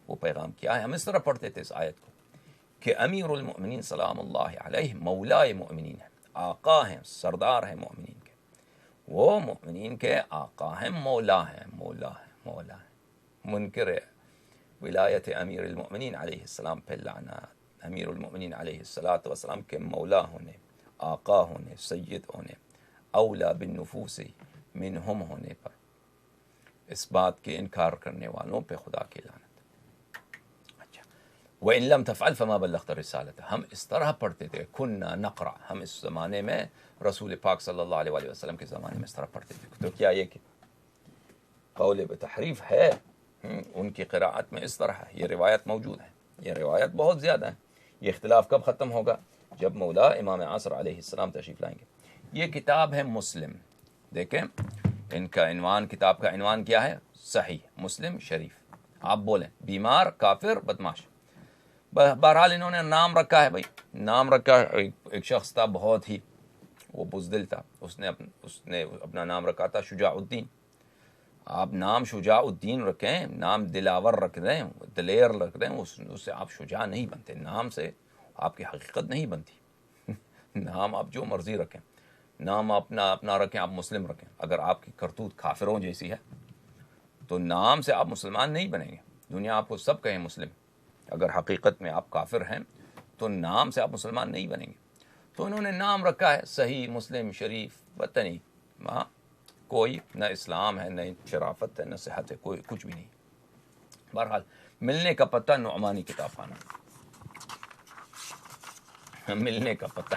وہ پیغام کیا ہے؟ ہم اس طرح پڑھتے تھے اس آیت کو کہ امیر المؤمنین سلام اللہ علیہ مولائے مؤمنین ہیں، آقا ہیں، سردار ہیں مومنین کے، وہ مومنین کے آقا ہیں، مولا ہیں، مولا ہے۔ منکر ولایت امیر المؤمنین علیہ السلام پہ لعنات، امیر المؤمنین علیہ السلام کے مولا ہونے، آقا ہونے، سید ہونے، اولا بالنفوس منہم ہونے پر، اس بات کے انکار کرنے والوں پہ خدا کی لعنت۔ اچھا، وَإِن لَمْ تَفْعَلْ فَمَا بَلَّغْتَ رِسَالَتَهُ، ہم اس طرح پڑھتے تھے، كُنَّا نَقْرَأ، ہم اس زمانے میں رسول پاک صلی اللہ علیہ وسلم کے زمانے میں اس طرح پڑھتے تھے۔ تو کیا یہ کہ قول بتحریف ہے؟ ان کی قراءت میں اس طرح ہے، یہ روایت موجود ہے، یہ روایت بہت زیادہ ہے۔ یہ اختلاف کب ختم ہوگا؟ جب مولا امام عصر علیہ السلام تشریف لائیں گے۔ یہ کتاب ہے مسلم، دیکھیں ان کا عنوان، کتاب کا عنوان کیا ہے؟ صحیح مسلم شریف۔ آپ بولیں بیمار، کافر، بدماش، بہرحال انہوں نے نام رکھا ہے، بھائی نام رکھا۔ ایک شخص تھا بہت ہی وہ بزدل تھا، اس نے اپنا نام رکھا تھا شجاع الدین۔ آپ نام شجاع الدین رکھیں، نام دلاور رکھ دیں، دلیر رکھ دیں، اس سے آپ شجاع نہیں بنتے، نام سے آپ کی حقیقت نہیں بنتی۔ نام آپ جو مرضی رکھیں، نام اپنا رکھیں، آپ مسلم رکھیں، اگر آپ کی کرتوت کافروں جیسی ہے تو نام سے آپ مسلمان نہیں بنیں گے۔ دنیا آپ کو سب کہیں مسلم، اگر حقیقت میں آپ کافر ہیں تو نام سے آپ مسلمان نہیں بنیں گے۔ تو انہوں نے نام رکھا ہے صحیح مسلم شریف، پتہ نہیں وہاں کوئی نہ اسلام ہے، نہ شرافت ہے، نہ صحت ہے، کوئی کچھ بھی نہیں۔ بہرحال ملنے کا پتہ نعمانی کتاب خانہ، ملنے کا پتہ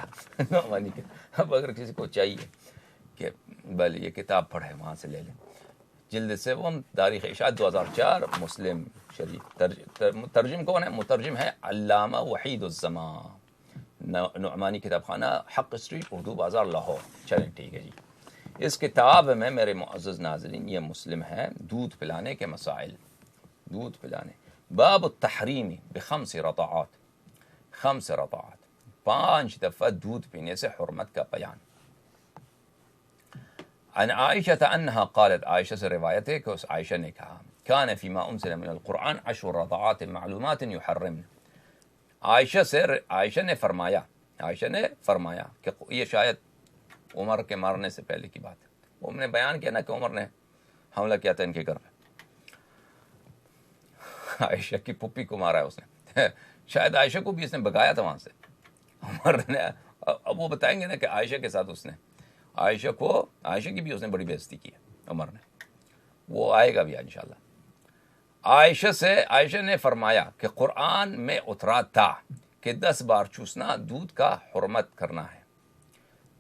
نعمانی کتاب۔ اب اگر کسی کو چاہیے کہ بھلے یہ کتاب پڑھے، وہاں سے لے لیں، جلد سوم، تاریخ اشاعت 2004، مسلم شریف۔ ترجم کون ہے؟ مترجم ہے علامہ وحید الزمان، نعمانی کتاب خانہ، حق اسٹریٹ، اردو بازار، لاہور۔ چلیں ٹھیک ہے جی۔ اس کتاب میں میرے معزز ناظرین یہ مسلم ہے، دودھ پلانے کے مسائل، دودھ پلانے، باب التحریم بخمس رضعات، 5 رضعات، 5 دفعہ دودھ پینے سے حرمت کا بیان۔ عن عائشہ انہا قالت، عائشہ سے روایت ہے کہ اس عائشہ نے کہا، کان فیما انزل من القرآن 10 رضعات معلومات یحرمن۔ عائشہ نے فرمایا کہ یہ شاید عمر کے مرنے سے پہلے کی بات ہے۔ انہوں نے بیان کیا نا کہ عمر نے حملہ کیا تھا ان کے گھر پہ، عائشہ کی پھپھی کو مارا ہے اس نے. شاید عائشہ کو بھی اس نے بگایا تھا وہاں سے. عمر نے اب وہ بتائیں گے نا کہ عائشہ کے ساتھ اس نے عائشہ کی بھی اس نے بڑی بے عزتی کی ہے عمر نے. وہ آئے گا بھی انشاءاللہ. عائشہ نے فرمایا کہ قرآن میں اترا تھا کہ 10 بار چوسنا دودھ کا حرمت کرنا ہے.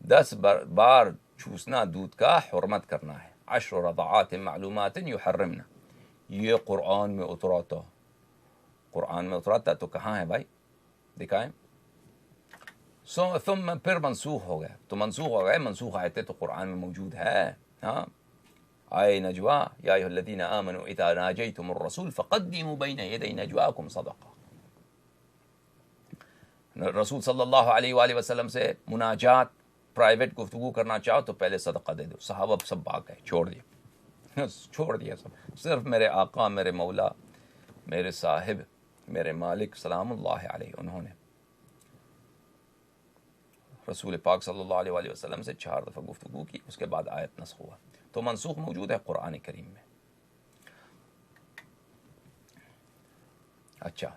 10 بار چوسنا دودھ کا حرمت کرنا ہے. 10 رضعات معلومات یحرمنا. یہ قرآن میں اترا تھا. قرآن میں اترا تھا تو کہاں ہے بھائی؟ دکھائیں. ثم پھر منسوخ ہو گیا. تو منسوخ ہو گئے. منسوخ آیتیں تو قرآن میں موجود ہے. ہاں آئے نجوا یا ایھا الذین آمنوا اذا ناجیتم الرسول فقدموا بین یدی نجواکم صدقہ. رسول صلی اللہ علیہ وآلہ وسلم سے مناجات پرائیویٹ گفتگو کرنا چاہو تو پہلے صدقہ دے دو. صحابہ سب بھاگ گئے, چھوڑ دیا سب. صرف میرے آقا, میرے مولا, میرے صاحب, میرے مالک سلام اللہ علیہ, انہوں نے رسول پاک صلی اللہ علیہ وآلہ وسلم سے 4 دفعہ گفتگو کی. اس کے بعد آیت نسخ ہوا. تو منسوخ موجود ہے قرآن کریم میں. اچھا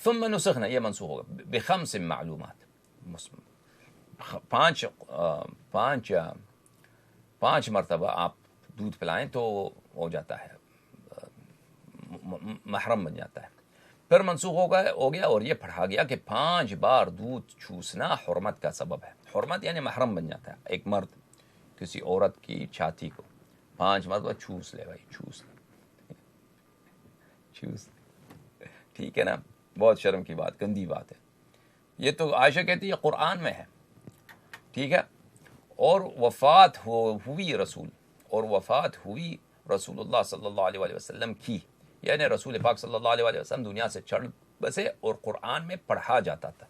ثم نسخنا, یہ منسوخ ہوگا. بخمس معلومات, 5 مرتبہ آپ دودھ پلائیں تو ہو جاتا ہے, محرم بن جاتا ہے. پھر منسوخ ہو گیا اور یہ پڑھا گیا کہ 5 بار دودھ چوسنا حرمت کا سبب ہے. حرمت یعنی محرم بن جاتا ہے. ایک مرد کسی عورت کی چھاتی کو 5 مرتبہ چوس لے بھائی, چوس ٹھیک ہے نا. بہت شرم کی بات, گندی بات ہے. یہ تو عائشہ کہتی ہے قرآن میں ہے, ٹھیک ہے. اور وفات ہوئی رسول اللہ صلی اللہ علیہ وآلہ وسلم کی, یعنی رسول پاک صلی اللہ علیہ وآلہ وسلم دنیا سے چل بسے اور قرآن میں پڑھا جاتا تھا.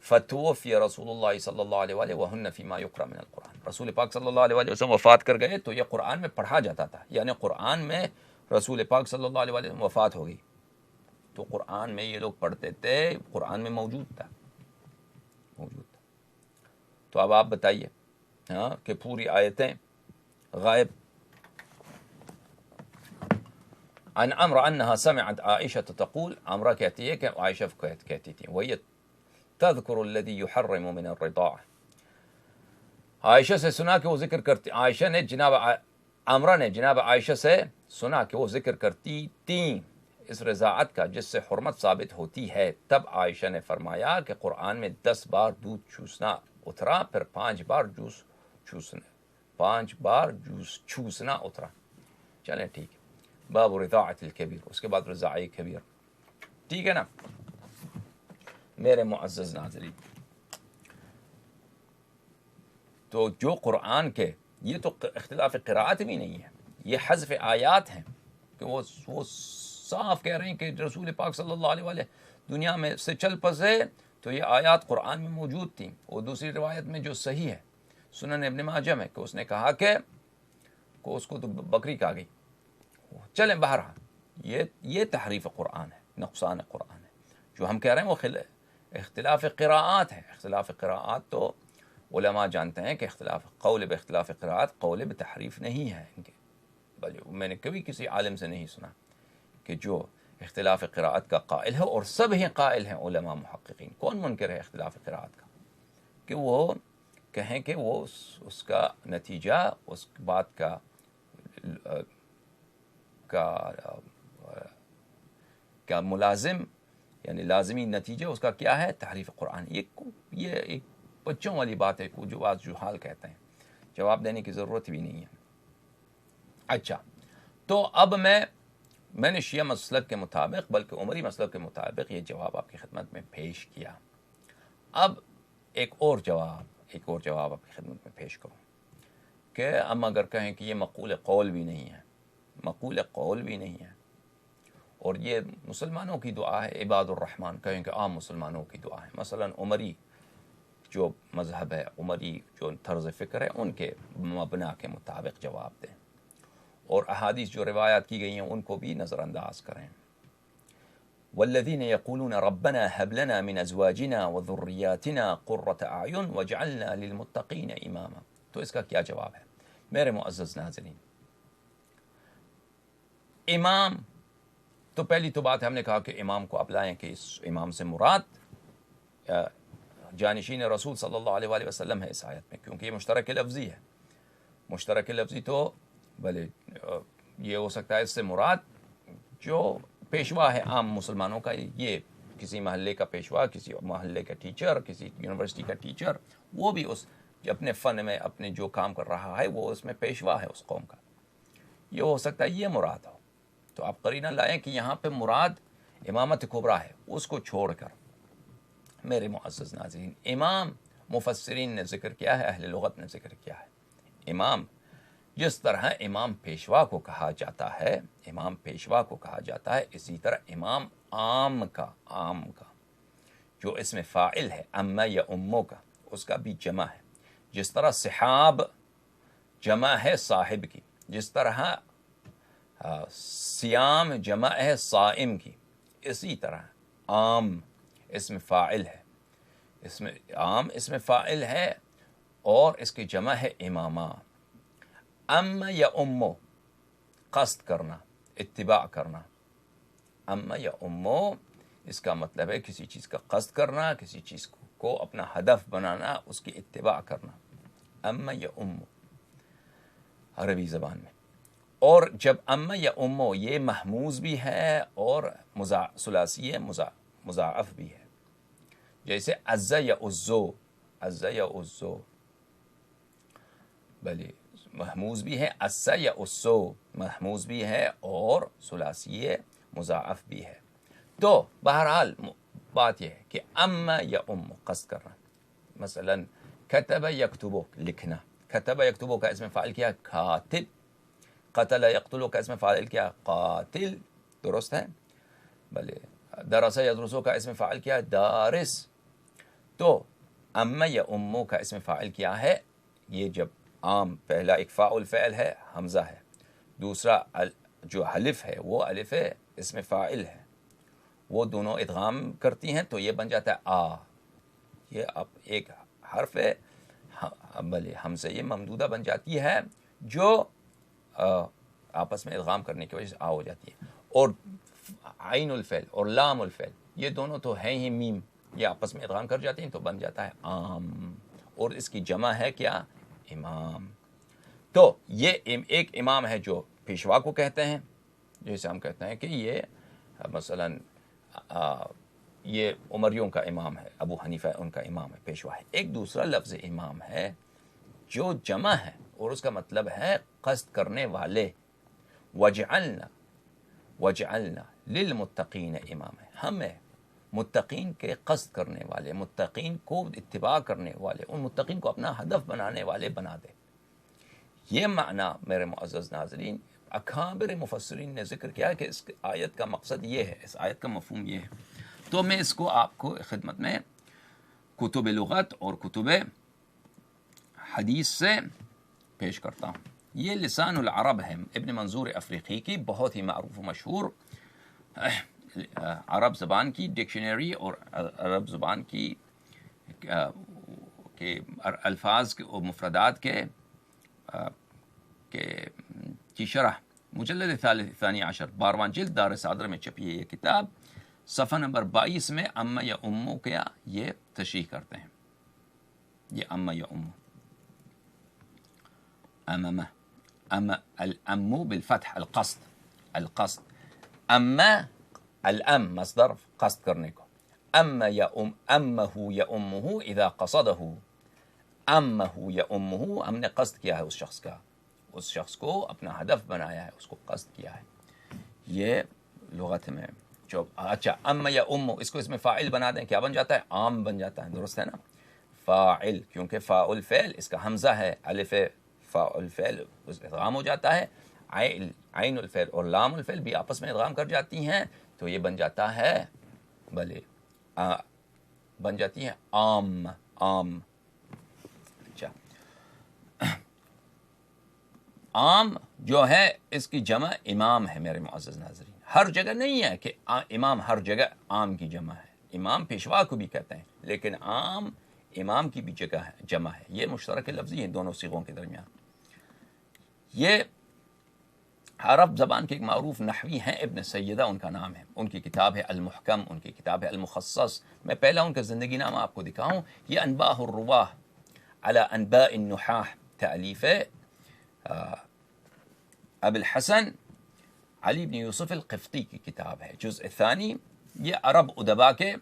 فتوفی رسول اللہ صلی اللہ علیہ وآلہ وہن فیما یقرأ من القرآن. رسول پاک صلی اللہ علیہ وآلہ وسلم وفات کر گئے تو یہ قرآن میں پڑھا جاتا تھا, یعنی قرآن میں رسول پاک صلی اللہ علیہ وآلہ وسلم وفات ہو گئی تو قرآن میں یہ لوگ پڑھتے تھے, قرآن میں موجود تھا. تو اب آپ بتائیے ہاں کہ پوری آیتیں غائب. عن عمرو انها سمعت عائشہ تقول, عمرہ کہتی ہے کہ عائشہ کہتی تھی وہی تذکر الذی یحرم من الرضاعہ. عائشہ سے سنا کہ وہ ذکر کرتی, عمرہ نے جناب عائشہ سے سنا کہ وہ ذکر کرتی تیں اس رضاعت کا جس سے حرمت ثابت ہوتی ہے. تب عائشہ نے فرمایا کہ قرآن میں 10 بار دودھ چوسنا اترا, پھر 5 بار جوس چوسنا اترا. چلیں ٹھیک ہے. باب رضاعت الکبیر, اس کے بعد رضاعی کبیر. ٹھیک ہے نا میرے معزز ناظرین. تو جو قرآن کے, یہ تو اختلاف قراءت بھی نہیں ہے, یہ حذف آیات ہیں کہ وہ صاف کہہ رہے ہیں کہ رسول پاک صلی اللہ علیہ وآلہ دنیا میں سے چل پسے تو یہ آیات قرآن میں موجود تھیں. اور دوسری روایت میں جو صحیح ہے سنن ابن ماجہ میں کہ اس نے کہا کہ اس کو تو بکری کھا گئی. چلیں بہرحال یہ تحریف قرآن ہے, نقصان قرآن ہے. جو ہم کہہ رہے ہیں وہ اختلاف قراءات ہے. اختلاف قراءات تو علماء جانتے ہیں کہ اختلاف قراءات قول بتحریف نہیں ہے ان کے. میں نے کبھی کسی عالم سے نہیں سنا کہ جو اختلاف قراءت کا قائل ہے, اور سب ہی قائل ہیں علماء محققین. کون منکر ہے اختلاف قراءت کا کہ وہ کہیں کہ وہ اس کا نتیجہ, اس بات کا ملازم یعنی لازمی نتیجہ اس کا کیا ہے؟ تحریف قرآن. یہ ایک بچوں والی بات ہے جو آج جہال کہتے ہیں, جواب دینے کی ضرورت بھی نہیں ہے. اچھا تو اب میں نے شیعہ مسلک کے مطابق بلکہ عمری مسلک کے مطابق یہ جواب آپ کی خدمت میں پیش کیا. اب ایک اور جواب آپ کی خدمت میں پیش کروں کہ ہم اگر کہیں کہ یہ مقول قول بھی نہیں ہے, اور یہ مسلمانوں کی دعا ہے, عباد الرحمن کہیں کہ عام مسلمانوں کی دعا ہے. مثلا عمری جو مذہب ہے, عمری جو طرز فکر ہے, ان کے مبنا کے مطابق جواب دیں, اور احادیث جو روایات کی گئی ہیں ان کو بھی نظر انداز کریں. والذین یقولون ربنا هب لنا من ازواجنا وذریاتنا قرة اعین واجعلنا للمتقین اماما. تو اس کا کیا جواب ہے میرے معزز ناظرین؟ امام تو پہلی تو بات ہم نے کہا کہ امام کو آپ لائیں کہ اس امام سے مراد جانشین رسول صلی اللہ علیہ وآلہ وسلم ہے اس آیت میں، کیونکہ یہ مشترک لفظی ہے. مشترک لفظی تو بھلے یہ ہو سکتا ہے اس سے مراد جو پیشوا ہے عام مسلمانوں کا، یہ کسی محلے کا پیشوا، کسی محلے کا ٹیچر، کسی یونیورسٹی کا ٹیچر، وہ بھی اس اپنے فن میں اپنے جو کام کر رہا ہے وہ اس میں پیشوا ہے اس قوم کا. یہ ہو سکتا ہے یہ مراد ہو. تو آپ قرینہ لائیں کہ یہاں پہ مراد امامت کبریٰ ہے. اس کو چھوڑ کر میرے معزز ناظرین، امام مفسرین نے ذکر کیا ہے، اہل لغت نے ذکر کیا ہے. امام جس طرح امام پیشوا کو کہا جاتا ہے، امام پیشوا کو کہا جاتا ہے، اسی طرح امام عام کا جو اس میں فاعل ہے اما یا امو کا، اس کا بھی جمع ہے. جس طرح صحاب جمع ہے صاحب کی، جس طرح سیام جمع ہے صائم کی، اسی طرح عام اس میں فاعل ہے، اس میں عام اس میں فاعل ہے اور اس کی جمع ہے امامہ. اما یا امو قصد کرنا، اتباع کرنا. اما یا امو اس کا مطلب ہے کسی چیز کا قصد کرنا، کسی چیز کو اپنا ہدف بنانا، اس کی اتباع کرنا. اما یا امو عربی زبان میں. اور جب اما یا امو یہ محموز بھی ہے اور ثلاثی ہے، مضاعف بھی ہے. جیسے عز یا عزو، عز یا عزو بلے محموز بھی ہے، عز یا عزو محموز بھی ہے اور ثلاثی مضاعف بھی ہے. تو بہرحال بات یہ ہے کہ اما یا ام قصد کرنا. مثلا کتب یکتبو لکھنا، کتب یکتبو کا اسم فاعل کیا؟ کاتب. قتل یقتلو کا اسم فاعل کیا؟ قاتل. درست ہے؟ بلے درس یدرسو کا اسم فاعل کیا؟ دارس. تو اما یا امو کا اسم فاعل کیا ہے؟ یہ جب عام پہلا اکفاء الفعل ہے، حمزہ ہے، دوسرا جو حلف ہے وہ الف ہے، اسم فاعل ہے، وہ دونوں ادغام کرتی ہیں تو یہ بن جاتا ہے آ. یہ اب ایک حرف ہے بلے حمزہ یہ ممدودہ بن جاتی ہے جو آپس میں ادغام کرنے کی وجہ سے آ ہو جاتی ہے. اور عین الفعل اور لام الفعل یہ دونوں تو ہیں ہی میم، یہ آپس میں ادغام کر جاتے ہیں تو بن جاتا ہے عام. اور اس کی جمع ہے کیا؟ امام. تو یہ ایک امام ہے جو پیشوا کو کہتے ہیں، جیسے ہم کہتے ہیں کہ یہ مثلا یہ عمریوں کا امام ہے، ابو حنیفہ ان کا امام ہے، پیشوا ہے. ایک دوسرا لفظ امام ہے جو جمع ہے اور اس کا مطلب ہے قصد کرنے والے. وجعلنا للمتقین امام ہے، ہمیں متقین کے قصد کرنے والے، متقین کو اتباع کرنے والے، ان متقین کو اپنا ہدف بنانے والے بنا دے. یہ معنی میرے معزز ناظرین اکابر مفسرین نے ذکر کیا کہ اس آیت کا مقصد یہ ہے، اس آیت کا مفہوم یہ ہے. تو میں اس کو آپ کو خدمت میں کتب لغت اور کتب حدیث سے پیش کرتا ہوں. یہ لسان العرب ہے ابن منظور افریقی کی، بہت ہی معروف و مشہور عرب زبان کی ڈکشنری اور عرب زبان کی الفاظ اور مفردات کی شرح مجلد ثانی عشر 12واں جلد دار صادر میں چھپی ہے یہ کتاب. صفحہ نمبر 22 میں اما یا امو کیا یہ تشریح کرتے ہیں. یہ اما یا امو، امامہ، الامو بالفتح القصد. اما الام مصدر قصد کرنے کو. اما یا امہ یا امہ اذا قصدہ، امہ یا امہ ہم نے قصد کیا ہے اس شخص کا، اس شخص کو اپنا ہدف بنایا ہے، اس کو قصد کیا ہے. یہ لغت میں جو اچھا اما یا امو اس کو اس میں فاعل بنا دیں، کیا بن جاتا ہے؟ عام بن جاتا ہے. درست ہے نا؟ فاعل، کیونکہ فاء الفعل اس کا حمزہ ہے، الف فاء الفعل اس ادغام ہو جاتا ہے. عین الفعل اور لام الفعل بھی آپس میں ادغام کر جاتی ہیں تو یہ بن جاتا ہے بلے بن جاتی ہے عام. اچھا عام جو ہے اس کی جمع امام ہے میرے معزز ناظرین. ہر جگہ نہیں ہے کہ امام ہر جگہ عام کی جمع ہے، امام پیشوا کو بھی کہتے ہیں لیکن عام امام کی بھی جگہ ہے، جمع ہے. یہ مشترک لفظی ہے دونوں صیغوں کے درمیان. یہ عرب زبان کے ایک معروف نحوی ہیں ابن سیدہ ان کا نام ہے، ان کی کتاب ہے المحکم، ان کی کتاب ہے المخصص. میں پہلا ان کا زندگی نامہ آپ کو دکھاؤں. یہ انباء الرواح علی انباء النحاح، تالیف ابو الحسن علی بن یوسف القفطی کی کتاب ہے، جزء ثانی. یہ عرب ادبا کے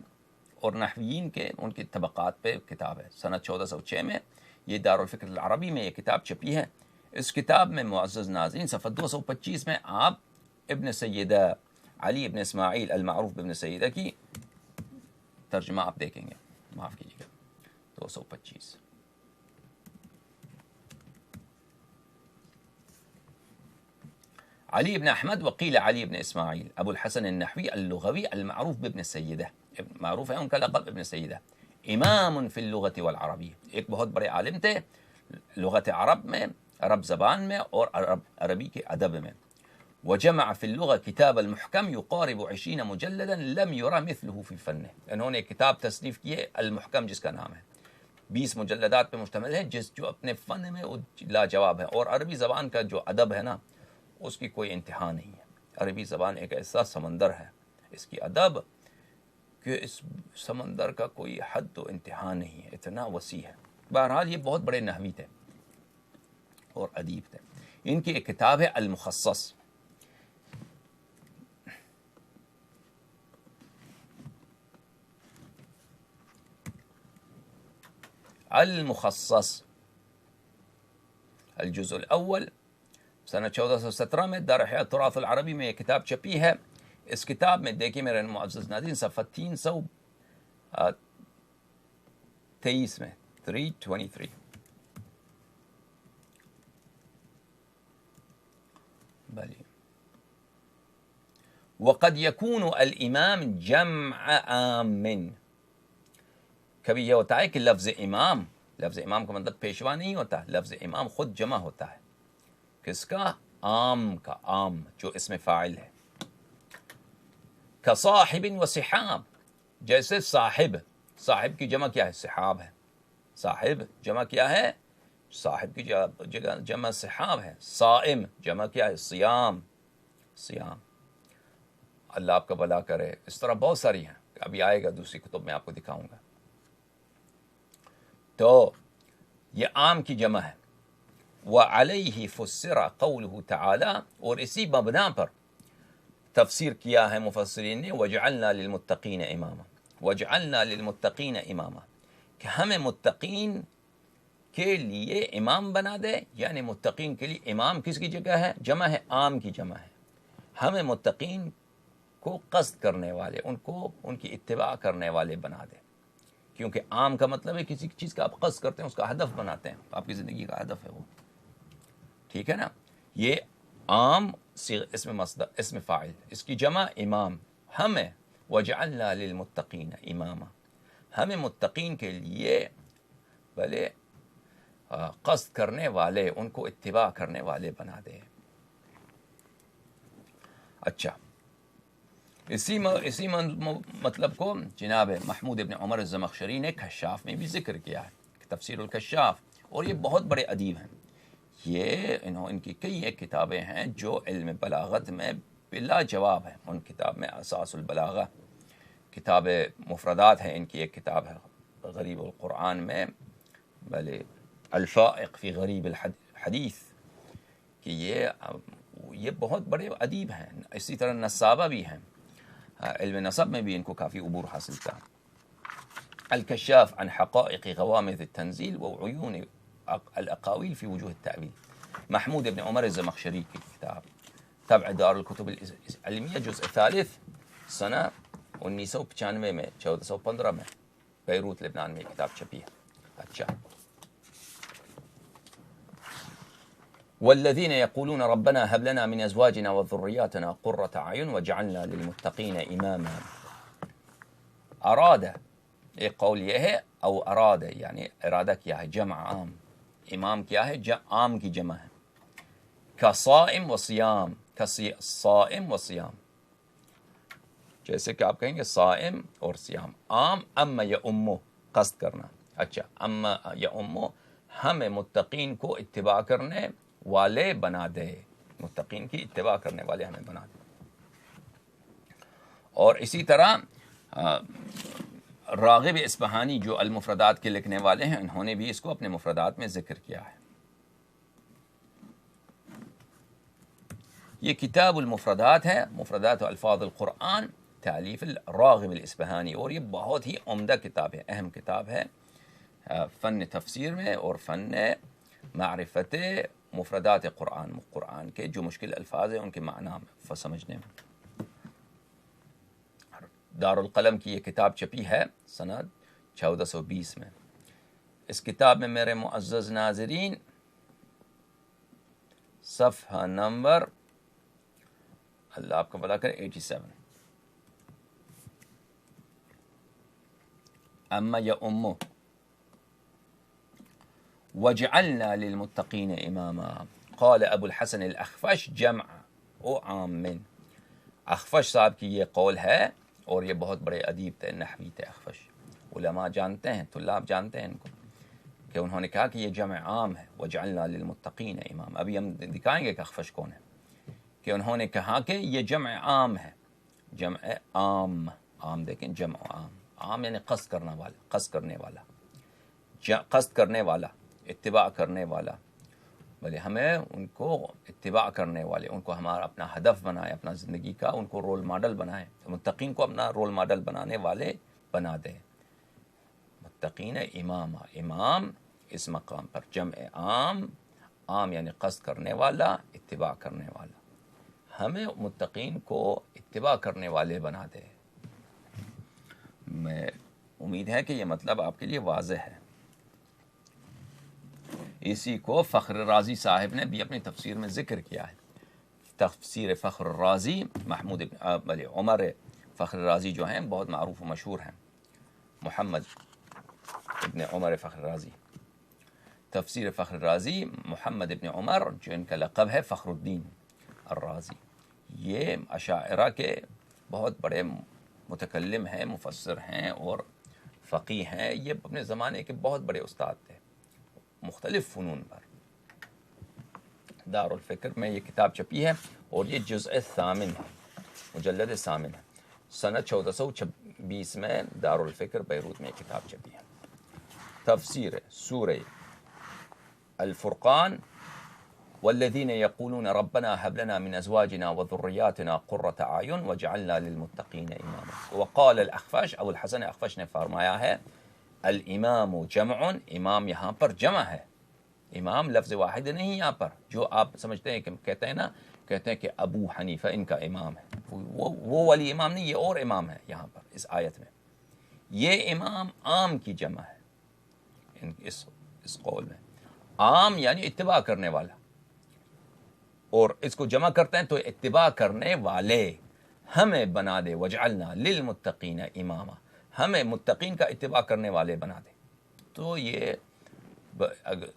اور نحویین کے ان کی طبقات پہ کتاب ہے. سنہ 1406 میں یہ دارالفکر العربی میں یہ کتاب چھپی ہے. اس کتاب میں معزز ناظرین صفحہ 225 میں آپ ابن سیدہ علی ابن اسماعیل المعروف ابن سیدہ کی ترجمہ آپ دیکھیں گے. معاف کیجیے گا، 225. علی ابن احمد وقیل علی ابن اسماعیل ابو الحسن النحوی اللغوی المعروف بابن سیدہ، معروف ہے ان کا لقب ابن سیدہ. امام فی اللغت والعربی، ایک بہت بڑے عالم تھے لغت عرب میں، عرب زبان میں اور عربی کے ادب میں. وجمع فی اللغة کتاب المحکم یقارب 20 مجلدا لم یرى مثله فی فنه. انہوں نے کتاب تصنیف کی ہے المحکم، جس کا نام ہے 20 مجلدات پہ مشتمل ہے، جو اپنے فن میں لاجواب ہے. اور عربی زبان کا جو ادب ہے نا، اس کی کوئی انتہا نہیں ہے. عربی زبان ایک ایسا سمندر ہے، اس کی ادب کہ اس سمندر کا کوئی حد و انتہا نہیں ہے، اتنا وسیع ہے. بہرحال یہ بہت بڑے نحوی تھے اور ادیب تھے. ان کی ایک کتاب ہے المخصص. المخصص الجزء الاول سنہ 1417 میں دار احیاء التراث العربی میں یہ کتاب چھپی ہے. اس کتاب میں دیکھیے میرے معزز ناظرین صفحہ 323 میں 323. بلی وقد يكون الامام جمع عام. کبھی یہ ہوتا ہے کہ لفظ امام کا مطلب پیشوا نہیں ہوتا، لفظ امام خود جمع ہوتا ہے. کس کا؟ عام کا. عام جو اسم فاعل ہے. کصاحب و صحاب، جیسے صاحب کی جمع کیا ہے؟ صحاب ہے. صاحب جمع کیا ہے؟ صاحب کی جمع صحاب ہے. صائم جمع کیا ہے؟ صیام. اللہ آپ کا بھلا کرے. اس طرح بہت ساری ہیں، ابھی آئے گا دوسری کتب میں آپ کو دکھاؤں گا. تو یہ عام کی جمع ہے. وعلیہ فسر قوله تعالی، اور اسی مبنا پر تفسیر کیا ہے مفسرین نے وجعلنا للمتقین اماما، کہ ہمیں متقین کے لیے امام بنا دے. یعنی متقین کے لیے امام کس کی جگہ ہے؟ جمع ہے، عام کی جمع ہے. ہمیں متقین کو قصد کرنے والے، ان کی اتباع کرنے والے بنا دے. کیونکہ عام کا مطلب ہے کسی چیز کا آپ قصد کرتے ہیں، اس کا ہدف بناتے ہیں، آپ کی زندگی کا ہدف ہے وہ. ٹھیک ہے نا؟ یہ عام اسم فاعل، اس کی جمع امام. ہمیں وجعلنا للمتقین اماما، ہمیں متقین کے لیے بھلے قصد کرنے والے، ان کو اتباع کرنے والے بنا دے. اچھا، اسی مطلب کو جناب محمود ابن عمر الزمخشری نے کشاف میں بھی ذکر کیا ہے، تفسیر الکشاف. اور یہ بہت بڑے ادیب ہیں. ان کی کئی ایک کتابیں ہیں جو علم بلاغت میں بلا جواب ہیں. ان کتاب میں اساس البلاغہ، کتاب مفردات ہے ان کی، ایک کتاب ہے غریب القرآن میں، بلے الفائق فی غریب الحدیث، کہ یہ بہت بڑے ادیب ہیں. اسی طرح نصابہ بھی ہیں، علم نصب میں بھی ان کو کافی عبور حاصل تھا. الکشاف عن حقائق غوامض التنزیل وعیون الاقاویل فی وجوہ التأویل، محمود ابن عمر الزمخشری کی کتاب، طبع دار الکتب العلمیہ، جزء ثالث، سنہ 1995 میں 1415 میں بیروت لبنان میں کتاب چھپی ہے. اچھا، والذین یقولون ربنا هب لنا من ازواجنا وذریاتنا قرة اعین وجعلنا للمتقین اماما. اراد، ایک قول یہ ہے، او اراد یعنی ارادہ کیا ہے، جمع عام. امام کیا ہے؟ عام کی جمع ہے. کصائم و صیام، صائم و صیام، جیسے کہ آپ کہیں گے صائم اور صیام. عام اما یا امو، قصد کرنا. اچھا، اما یا امو، ہمیں متقین کو اتباع کرنے والے بنا دے. متقین کی اتباع کرنے والے ہمیں بنا دے. اور اسی طرح راغب اصفہانی جو المفردات کے لکھنے والے ہیں، انہوں نے بھی اس کو اپنے مفردات میں ذکر کیا ہے. یہ کتاب المفردات ہے، مفردات و الفاظ القرآن، تالیف الراغب الاصفہانی، اور یہ بہت ہی عمدہ کتاب ہے، اہم کتاب ہے فن تفسیر میں اور فن معرفت مفردات قرآن کے جو مشکل الفاظ ہیں ان کے معنی سمجھنے میں. دارالقلم کی یہ کتاب چھپی ہے سنہ 1420 میں. اس کتاب میں میرے معزز ناظرین صفحہ نمبر، اللہ آپ کو بلا کر، 87، اما یا امو وجعلنا للمتقین اماما قال ابو الحسن الاخفش جمع او عام من. اخفش صاحب کی یہ قول ہے، اور یہ بہت بڑے ادیب تھے، نحوی تھے اخفش. علماء جانتے ہیں، طلاب جانتے ہیں ان کو، کہ انہوں نے کہا کہ یہ جمع عام ہے، وجعلنا للمتقین اماما. ابھی ہم دکھائیں گے کہ اخفش کون ہے، کہ انہوں نے کہا کہ یہ جمع عام ہے، جمع عام. عام دیکھیں، جمع عام، عام یعنی قصد کرنے والا، قصد کرنے والا، قصد کرنے والا، اتباع کرنے والا. بھلے ہمیں ان کو اتباع کرنے والے، ان کو ہمارا اپنا ہدف بنائے، اپنا زندگی کا ان کو رول ماڈل بنائے، متقین کو اپنا رول ماڈل بنانے والے بنا دے. متقین امام، امام اس مقام پر جمع عام، عام یعنی قصد کرنے والا، اتباع کرنے والا. ہمیں متقین کو اتباع کرنے والے بنا دے. میں امید ہے کہ یہ مطلب آپ کے لیے واضح ہے. اسی کو فخر رازی صاحب نے بھی اپنی تفسیر میں ذکر کیا ہے. تفسیر فخر رازی، محمود عمر فخر رازی جو ہیں بہت معروف و مشہور ہیں، محمد ابن عمر فخر رازی. تفسیر فخر رازی محمد ابن عمر، جو ان کا لقب ہے فخر الدین الرازی. یہ اشاعرہ کے بہت بڑے متکلم ہیں، مفسر ہیں اور فقیہ ہیں. یہ اپنے زمانے کے بہت بڑے استاد تھے مختلف فنون پر. دارالفکر میں یہ کتاب چھپی ہے، اور یہ جزء ثامن ہے، مجلد ثامن ہے. سنہ 1426 میں دارالفکر بیروت میں یہ کتاب چھپی ہے. تفسیر سورہ الفرقان، والذین یقولون ربنا هب لنا من ازواجنا وذریاتنا قرۃ اعین وجعلنا للمتقین اماما. وقال الاخفش، ابو الحسن اخفش نے فرمایا ہے، الامام جمع، امام یہاں پر جمع ہے، امام لفظ واحد نہیں یہاں پر، جو آپ سمجھتے ہیں کہ کہتے ہیں نا، کہتے ہیں کہ ابو حنیفہ ان کا امام ہے، وہ والی امام نہیں، یہ اور امام ہے یہاں پر اس آیت میں. یہ امام عام کی جمع ہے اس قول میں. عام یعنی اتباع کرنے والا، اور اس کو جمع کرتے ہیں تو اتباع کرنے والے. ہمیں بنا دے، وجعلنا للمتقین اماما، ہمیں متقین کا اتباع کرنے والے بنا دے. تو یہ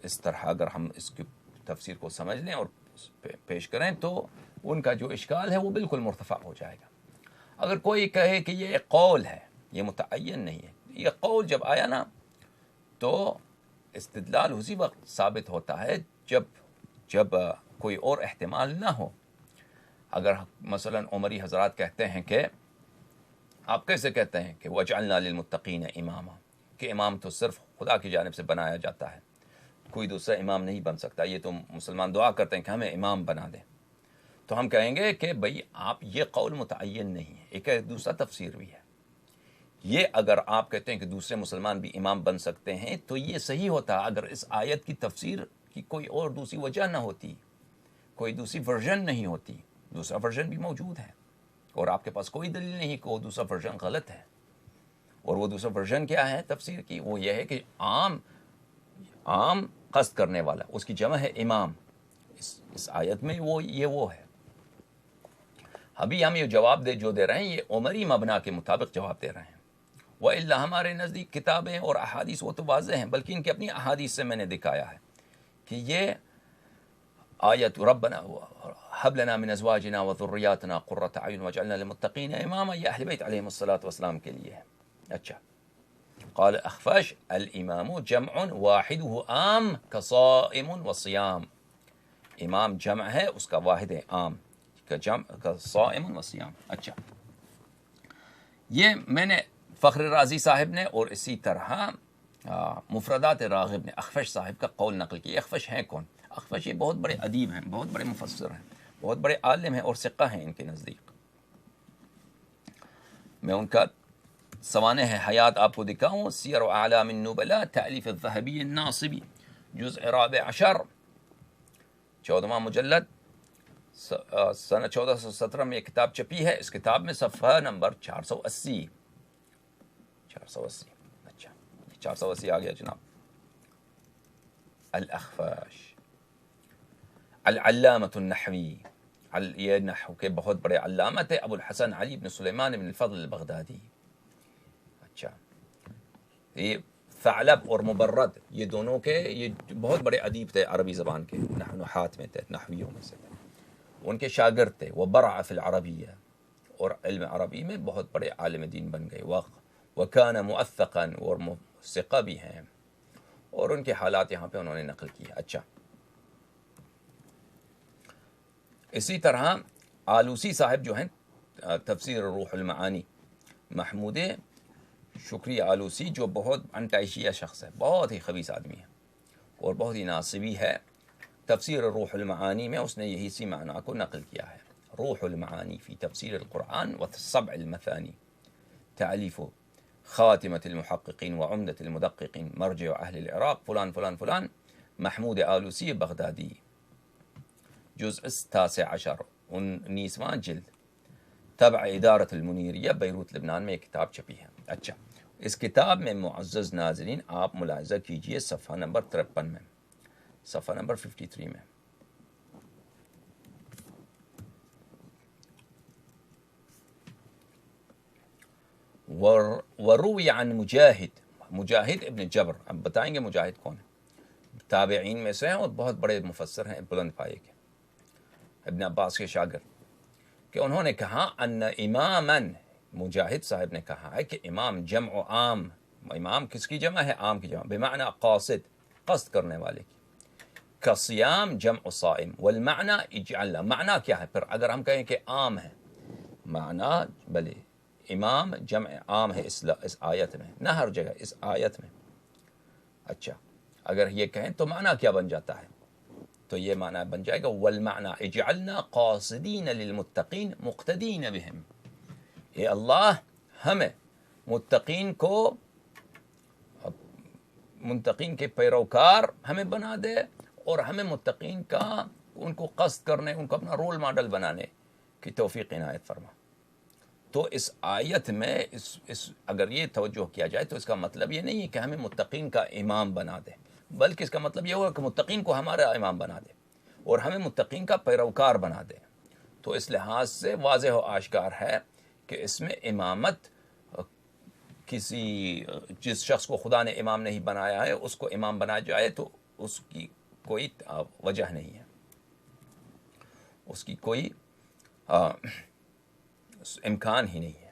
اس طرح اگر ہم اس کی تفسیر کو سمجھ لیں اور پیش کریں تو ان کا جو اشکال ہے وہ بالکل مرتفع ہو جائے گا. اگر کوئی کہے کہ یہ ایک قول ہے، یہ متعین نہیں ہے، یہ قول جب آیا نا تو استدلال اسی وقت ثابت ہوتا ہے جب کوئی اور احتمال نہ ہو. اگر مثلا عمری حضرات کہتے ہیں کہ آپ کیسے کہتے ہیں کہ وجعلنا للمتقین اماما، کہ امام تو صرف خدا کی جانب سے بنایا جاتا ہے، کوئی دوسرا امام نہیں بن سکتا، یہ تو مسلمان دعا کرتے ہیں کہ ہمیں امام بنا دیں. تو ہم کہیں گے کہ بھئی آپ یہ قول متعین نہیں ہے، ایک دوسرا تفسیر بھی ہے. یہ اگر آپ کہتے ہیں کہ دوسرے مسلمان بھی امام بن سکتے ہیں تو یہ صحیح ہوتا اگر اس آیت کی تفسیر کی کوئی اور دوسری وجہ نہ ہوتی، کوئی دوسری ورژن نہیں ہوتی. دوسرا ورژن بھی موجود ہے اور آپ کے پاس کوئی دلیل نہیں کہ وہ دوسرا ورژن غلط ہے. اور وہ دوسرا ورژن کیا ہے تفسیر کی؟ وہ یہ ہے کہ عام قصد کرنے والا، اس کی جمع ہے امام. اس آیت میں وہ ہے. ابھی ہم یہ جواب جو دے رہے ہیں یہ عمری مبنا کے مطابق جواب دے رہے ہیں. وَإِلَّا ہمارے نزدیک کتابیں اور احادیث وہ تو واضح ہیں، بلکہ ان کی اپنی احادیث سے میں نے دکھایا ہے کہ یہ آیت ربنا هب لنا من ازواجنا وذریاتنا قرۃ اعین واجعلنا للمتقین اماما، یہ اہل بیت علیہم الصلاۃ والسلام کے لیے ہے. اچھا، قال اخفش الامام جمع واحده عام كصائم وصيام. امام جمع ہے، اس کا واحد ہے عام کا جمع کا صائم و صیام. اچھا، یہ میں نے فخر رازی صاحب نے اور اسی طرح مفردات راغب نے اخفش صاحب کا قول نقل کیا. اخفش ہیں کون؟ اخفش یہ بہت بڑے ادیب ہیں، بہت بڑے مفسر ہیں، بہت بڑے عالم ہیں اور ثقہ ہیں ان کے نزدیک. میں ان کا سوانح حیات آپ کو دکھاؤں. سیر اعلام النبلاء تالیف الذهبی الناصبی، جزء رابع عشر، 14واں مجلد، سنہ 1417 میں یہ کتاب چھپی ہے. اس کتاب میں صفحہ نمبر 480. اچھا 480 آ گیا جناب. الاخفاش العلامۃ النحوی، یہ نحو کے بہت بڑے علامت ہے، ابو الحسن علی بن سلیمان بن الفضل البغدادی. اچھا، یہ ثعلب اور مبرد یہ دونوں کے یہ بہت بڑے ادیب تھے عربی زبان کے، نحویات میں تھے، نحویوں میں سے تھے. ان کے شاگرد تھے. وبرع فی العربیہ، اور علم عربی میں بہت بڑے عالم دین بن گئے. وکان مؤثقا، اور ثقہ بھی ہیں، اور ان کے حالات یہاں پہ انہوں نے نقل کیا. اچھا، اسی طرح آلوسی صاحب جو ہیں تفسیر روح المعانی، محمود شکری آلوسی، جو بہت انٹائشیہ شخص ہے، بہت ہی خبیث آدمی ہے اور بہت ہی ناصبی ہے. تفسیر روح المعانی میں اس نے یہی سی معنی کو نقل کیا ہے. روح المعانی فی تفسیر القرآن والسبع المثانی، تعلیف خاتمة المحققین وعمدة المدققین، مرجع اہل العراق، فلان فلان فلان، محمود آلوسی بغدادی، جزء 19، 19واں جلد، تبع ادارت المنیریہ، بیروت لبنان میں یہ کتاب چھپی ہے. اچھا، اس کتاب میں معزز ناظرین آپ ملاحظہ کیجئے صفحہ نمبر 53 میں، صفحہ نمبر 53 میں، وروی عن مجاہد، مجاہد ابن جبر. اب بتائیں گے مجاہد کون ہے؟ تابعین میں سے ہیں اور بہت بڑے مفسر ہیں بلند پائے کے، ابن عباس کے شاگرد، کہ انہوں نے کہا ان اماما، مجاہد صاحب نے کہا ہے کہ امام جمع عام، امام کس کی جمع ہے؟ عام کی جمع، بمعنی قاصد، قصد کرنے والے کی. کصیام جمع صائم، والمعنی اجعلنا، معنی کیا ہے پھر اگر ہم کہیں کہ عام ہے؟ معنی بلے امام جمع عام ہے اس آیت میں، نہ ہر جگہ، اس آیت میں. اچھا، اگر یہ کہیں تو معنی کیا بن جاتا ہے؟ تو یہ معنی بن جائے گا والمعنی اجعلنا قاصدین للمتقین مقتدین بہم، اے اللہ ہمیں متقین کو، منتقین کے پیروکار ہمیں بنا دے، اور ہمیں متقین کا ان کو قصد کرنے، ان کو اپنا رول ماڈل بنانے کی توفیق عنایت فرما. تو اس آیت میں اس اگر یہ توجہ کیا جائے تو اس کا مطلب یہ نہیں ہے کہ ہمیں متقین کا امام بنا دے، بلکہ اس کا مطلب یہ ہوگا کہ متقین کو ہمارا امام بنا دے اور ہمیں متقین کا پیروکار بنا دے. تو اس لحاظ سے واضح و آشکار ہے کہ اس میں امامت کسی جس شخص کو خدا نے امام نہیں بنایا ہے اس کو امام بنایا جائے تو اس کی کوئی وجہ نہیں ہے، اس کی کوئی امکان ہی نہیں ہے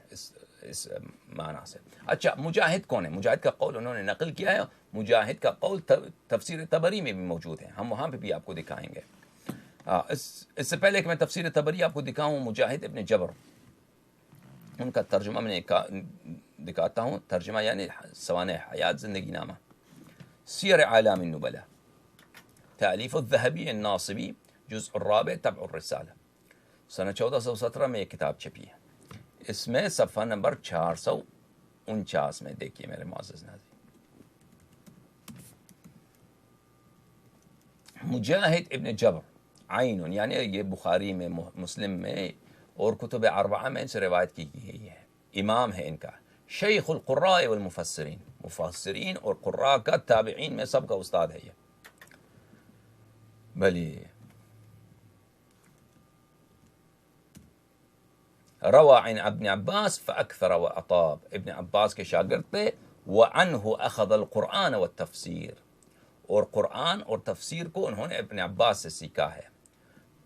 اس معنی سے. اچھا، مجاہد کون ہے؟ مجاہد کا قول انہوں نے نقل کیا ہے. مجاہد کا قول تفسیر طبری میں بھی موجود ہے، ہم وہاں پہ بھی آپ کو دکھائیں گے. اس سے پہلے کہ میں تفسیر طبری آپ کو دکھاؤں، مجاہد ابن جبر ان کا ترجمہ میں دکھاتا ہوں. ترجمہ یعنی سوانح حیات، زندگی نامہ. سیر اعلام النبلاء، تالیف الذهبی الناصبی، جزء الرابع، تبع الرسالہ، سنہ 1417 میں یہ کتاب چھپی ہے. اس میں صفحہ نمبر 449 میں دیکھیے میرے معزز ناظرین، مجاہد ابن جبر عین، یعنی یہ بخاری میں، مسلم میں اور کتب اربعہ میں ان سے روایت کی گئی ہے. امام ہے ان کا، شیخ القراء والمفسرین، مفسرین اور قراء کا، تابعین میں سب کا استاد ہے یہ. بلی روا عن ابن عباس فاکثر واطاب، ابن عباس کے شاگرد تھے. وعنہ اخذ القرآن والتفسیر، اور قرآن اور تفسیر کو انہوں نے ابن عباس سے سیکھا ہے.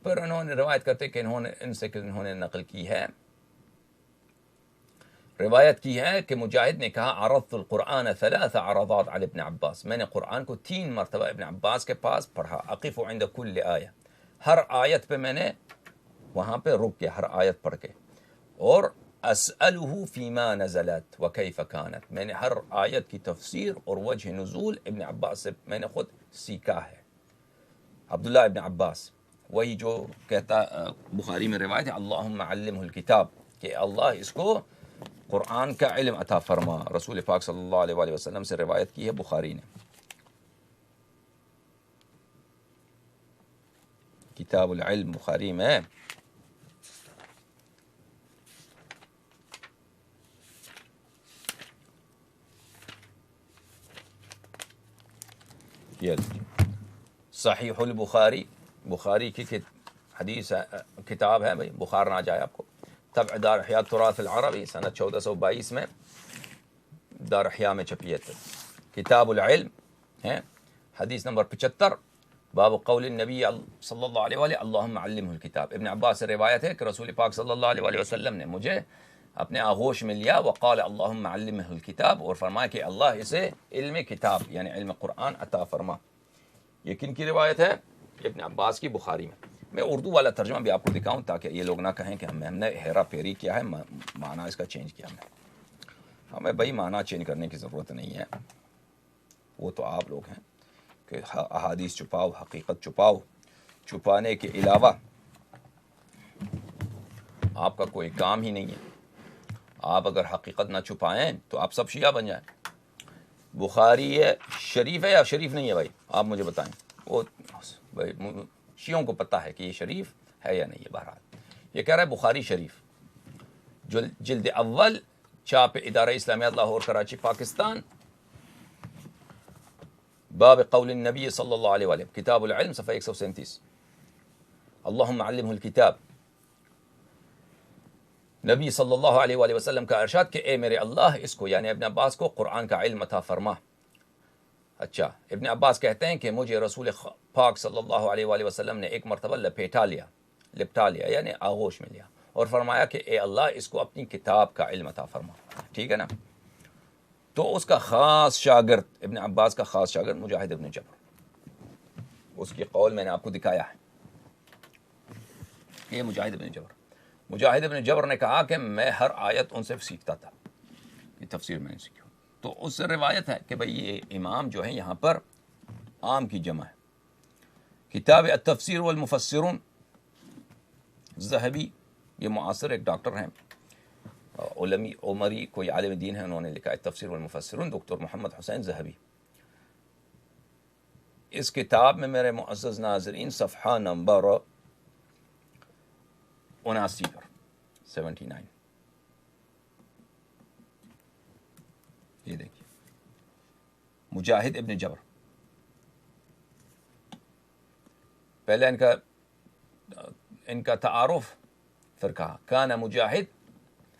پھر انہوں نے روایت کرتے کہ انہوں نے نقل کی ہے، روایت کی ہے کہ مجاہد نے کہا عرضت القرآن 3 عرضات علی ابن عباس، میں نے قرآن کو 3 مرتبہ ابن عباس کے پاس پڑھا. اقف عند کل آیہ، ہر آیت پہ میں نے وہاں پہ رک کے ہر آیت پڑھ کے، اور اسألہ فیما نزلت وکیف کانت، میں نے ہر آیت کی تفسیر اور وجہ نزول ابن عباس سے میں نے خود سیکھا ہے. عبداللہ ابن عباس وہی جو کہتا بخاری میں روایت ہے اللہم علمہ الکتاب، کہ اللہ اس کو قرآن کا علم عطا فرما. رسول پاک صلی اللہ علیہ وآلہ وسلم سے روایت کی ہے بخاری نے. کتاب العلم بخاری میں صحیح البخاری، بخاری کی حدیث کتاب ہے بھائی، بخار نہ جائے آپ کو. طبع دار احیاء تراث العربی سنت 1422 میں دار احیاء میں چھپی ہے. کتاب العلم ہے، حدیث نمبر 75، باب قول النبی صلی اللہ علیہ وآلہ اللہم علمہ الکتاب. ابن عباس سے روایت ہے کہ رسول پاک صلی اللہ علیہ وآلہ وسلم نے مجھے اپنے آغوش میں لیا، وقال اللہم علمہ الکتاب، اور فرمایا کہ اللہ اسے علم کتاب یعنی علم قرآن عطا فرما. یہ کن کی روایت ہے؟ ابن عباس کی، بخاری میں. میں اردو والا ترجمہ بھی آپ کو دکھاؤں تاکہ یہ لوگ نہ کہیں کہ ہم نے ہیرا پھیری کیا ہے، معنی اس کا چینج کیا. ہمیں بھائی معنی چینج کرنے کی ضرورت نہیں ہے، وہ تو آپ لوگ ہیں کہ احادیث چھپاؤ، حقیقت چھپاؤ. چھپانے کے علاوہ آپ کا کوئی کام ہی نہیں ہے. آپ اگر حقیقت نہ چھپائیں تو آپ سب شیعہ بن جائیں. بخاری شریف ہے یا شریف نہیں ہے بھائی؟ آپ مجھے بتائیں. وہ بھائی شیعوں کو پتہ ہے کہ یہ شریف ہے یا نہیں ہے. بہرحال یہ کہہ رہا ہے بخاری شریف، جلد اول، چھاپ ادارہ اسلامیہ لاہور کراچی پاکستان، باب قول النبی صلی اللہ علیہ وآلہ، کتاب العلم، صفحہ 137. اللہم علمہ الکتاب، نبی صلی اللہ علیہ وآلہ وسلم کا ارشاد کہ اے میرے اللہ اس کو یعنی ابن عباس کو قرآن کا علم عطا فرما. اچھا، ابن عباس کہتے ہیں کہ مجھے رسول پاک صلی اللہ علیہ وآلہ وسلم نے ایک مرتبہ لپٹا لیا یعنی آغوش میں لیا، اور فرمایا کہ اے اللہ اس کو اپنی کتاب کا علم عطا فرما. ٹھیک ہے نا؟ تو اس کا خاص شاگرد، ابن عباس کا خاص شاگرد مجاہد ابن جبر، اس کی قول میں نے آپ کو دکھایا ہے. یہ مجاہد ابن جبر نے کہا کہ میں ہر آیت ان سے سیکھتا تھا، یہ تفسیر میں نے سیکھی. تو اس سے روایت ہے کہ بھئی یہ امام جو ہیں یہاں پر عام کی جمع ہے. کتاب التفسیر والمفسرون، ذہبی، یہ معاصر ایک ڈاکٹر ہیں، عمری کوئی عالم دین ہے، انہوں نے لکھا ہے تفسیر والمفسرون، دکتر محمد حسین ذہبی. اس کتاب میں میرے معزز ناظرین صفحہ نمبر 79 پر 79 یہ دیکھیے، مجاہد ابن جبر. پہلے ان کا تعارف، پھر کہا کان مجاہد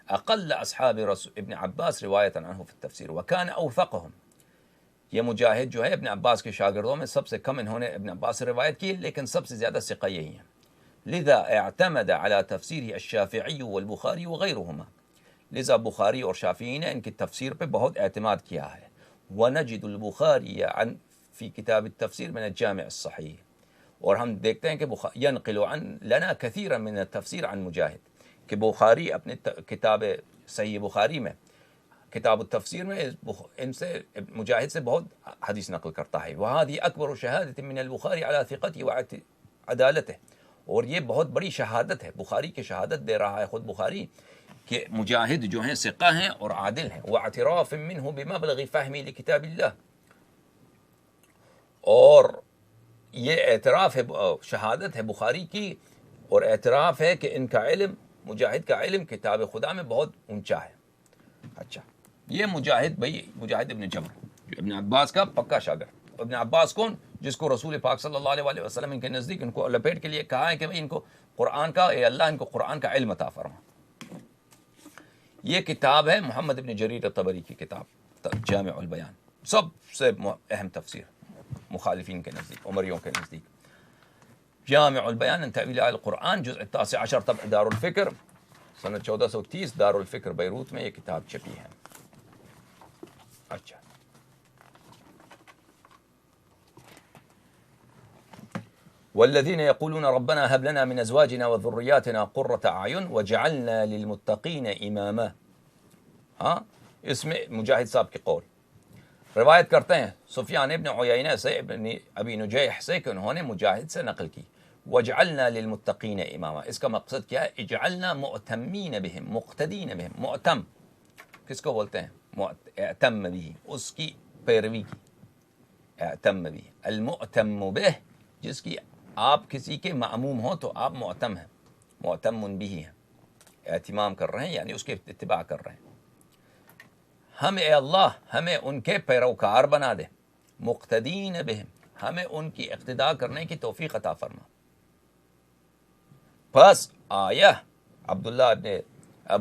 اقل اصحاب ابن عباس روایت عنہ فی التفسیر وکان اوثقهم. یہ مجاہد جو ہے ابن عباس کے شاگردوں میں سب سے کم انہوں نے ابن عباس سے روایت کی، لیکن سب سے زیادہ ثقہ یہی ہیں. لذا اعتمد على تفسیره الشافعی والبخاری وغیرهما، لذا بخاری اور شافعی نے ان کی تفسیر پہ بہت اعتماد کیا ہے. ونجد البخاری فی کتاب التفسیر من الجامع الصحیح، اور ہم دیکھتے ہیں کہ ینقل عن لنا کثیرا من التفسیر عن مجاہد، کہ بخاری اپنے کتاب صحیح بخاری میں کتاب التفسیر میں ان سے مجاہد سے بہت حدیث نقل کرتا ہے. وهذه اکبر شہادت من البخاری على ثقته وعدالته، اور یہ بہت بڑی شہادت ہے، بخاری کی شہادت دے رہا ہے خود بخاری کہ مجاہد جو ہیں ثقہ ہیں اور عادل ہیں. واعتراف منه بمبلغ فهمه لكتاب الله، اور یہ اعتراف ہے، شہادت ہے بخاری کی، اور اعتراف ہے کہ ان کا علم، مجاہد کا علم کتاب خدا میں بہت اونچا ہے. اچھا، یہ مجاہد بھائی، مجاہد ابن جبر ابن عباس کا پکا شاگرد. ابن عباس کون؟ جس کو رسول پاک صلی اللہ علیہ وسلم ان کے نزدیک ان کو لپیٹ کے لیے کہا ہے کہ بھائی ان کو قرآن کا، اے اللہ ان کو قرآن کا علم عطا فرما. یہ کتاب ہے محمد ابن جریر الطبری کی کتاب جامع البیان، سب سے اہم تفسیر مخالفین کے نزدیک، عمریوں کے نزدیک. جامع البیان ان تأویل القرآن، جزء 19 طبع دار الفکر، سنہ 1430 دار الفکر بیروت میں یہ کتاب چھپی ہے. اچھا، والذین یقولون ربنا هب لنا من ازواجنا وذریاتنا قرۃ اعین وجعلنا للمتقین اماما. ہاں اس میں مجاہد صاحب کے قول روایت کرتے ہیں سفیان ابن عیینہ سے ابن ابی نجیح سے کہ انہوں نے مجاہد سے نقل کی وجعلنا للمتقین اماما. اس کا مقصد کیا ہے؟ اجعلنا مؤتمین بہم، مقتدین بہم. مؤتم کس کو بولتے ہیں؟ اعتم بھی، اس کی پیروی کی. اعتم بھی، المؤتم بہ، جس کی آپ کسی کے معموم ہو تو آپ مؤتم ہیں، مؤتم بھی ہیں، اہتمام کر رہے ہیں یعنی اس کے اتباع کر رہے ہیں. ہم اے اللہ ہمیں ان کے پیروکار بنا دے، مقتدین بہم، ہمیں ان کی اقتداء کرنے کی توفیق عطا فرما. پس آیا عبداللہ ابن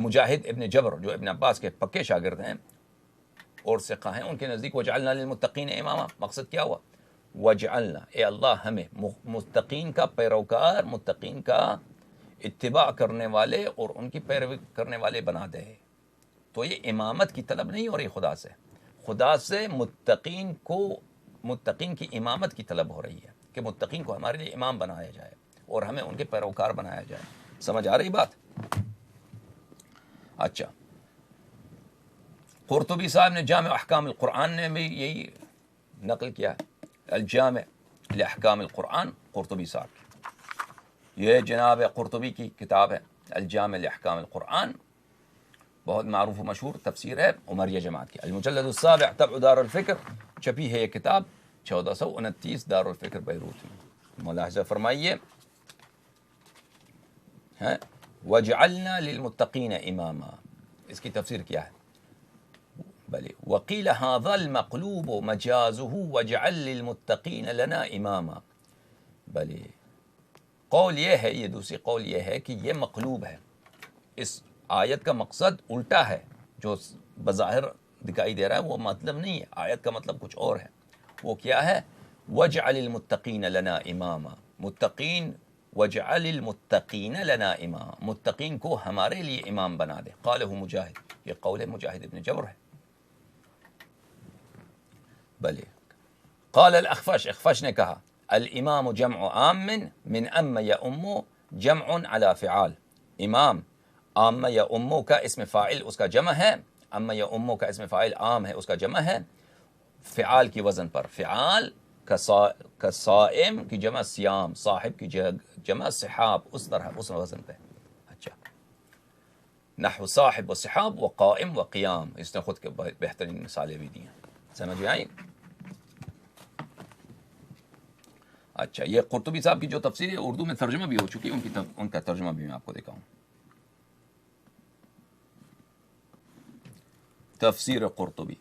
مجاہد ابن جبر جو ابن عباس کے پکے شاگرد ہیں اور ثقہ ہیں، ان کے نزدیک وجعلنا للمتقین اماما مقصد کیا ہوا؟ وجعلنا، اے اللہ ہمیں متقین کا پیروکار، متقین کا اتباع کرنے والے اور ان کی پیروی کرنے والے بنا دے. تو یہ امامت کی طلب نہیں ہو رہی خدا سے متقین کی امامت کی طلب ہو رہی ہے کہ متقین کو ہمارے لیے امام بنایا جائے اور ہمیں ان کے پیروکار بنایا جائے. سمجھ آ رہی بات؟ اچھا، قرطبی صاحب نے جامع احکام القرآن نے بھی یہی نقل کیا ہے. الجامع لاحکام القرآن قرطبی صاحب کی، یہ جناب قرطبی کی کتاب ہے الجامع لاحکام القرآن، بہت معروف و مشہور تفسیر ہے عمریہ جماعت کی. المجلد السابع طبع دار الفکر، چھپی ہے یہ کتاب 1429 دار الفکر بیروت میں. ملاحظہ فرمائیے، وجعلنا للمتقین اماما، اس کی تفسیر کیا ہے؟ بلے وقیل هذا المقلوب مجازه وجعل للمتقین لنا اماما. بلے قول یہ ہے، یہ دوسری قول یہ ہے کہ یہ مقلوب ہے، اس آیت کا مقصد الٹا ہے، جو بظاہر دکھائی دے رہا ہے وہ مطلب نہیں ہے، آیت کا مطلب کچھ اور ہے. وہ کیا ہے؟ وجعل المتقین لنا اماما، متقین، وجعل المتقین لنا اماما، متقین کو ہمارے لیے امام بنا دے. قالہ مجاہد، یہ قول مجاہد ابن جبر ہے. بلے قال الاخفش، اخفش نے کہا الامام جمع عام من ام یؤم جمع علی فعال. امام عام یا امو کا اسم فاعل اس کا جمع ہے، ام یا امو کا اسم فاعل عام ہے اس کا جمع ہے فعال کی وزن پر. فعال کا صائم کی جمع سیام، صاحب کی جمع صحاب، اس طرح اس وزن پہ. اچھا، نحو صاحب و صحاب و قائم و قیام، اس نے خود کے بہترین مثالیں بھی دی ہیں. سمجھ میں آئی؟ اچھا، یہ قرطبی صاحب کی جو تفسیر ہے اردو میں ترجمہ بھی ہو چکی ہے، ان کا ترجمہ بھی میں آپ کو دکھاؤں. تفسیر قرطبی،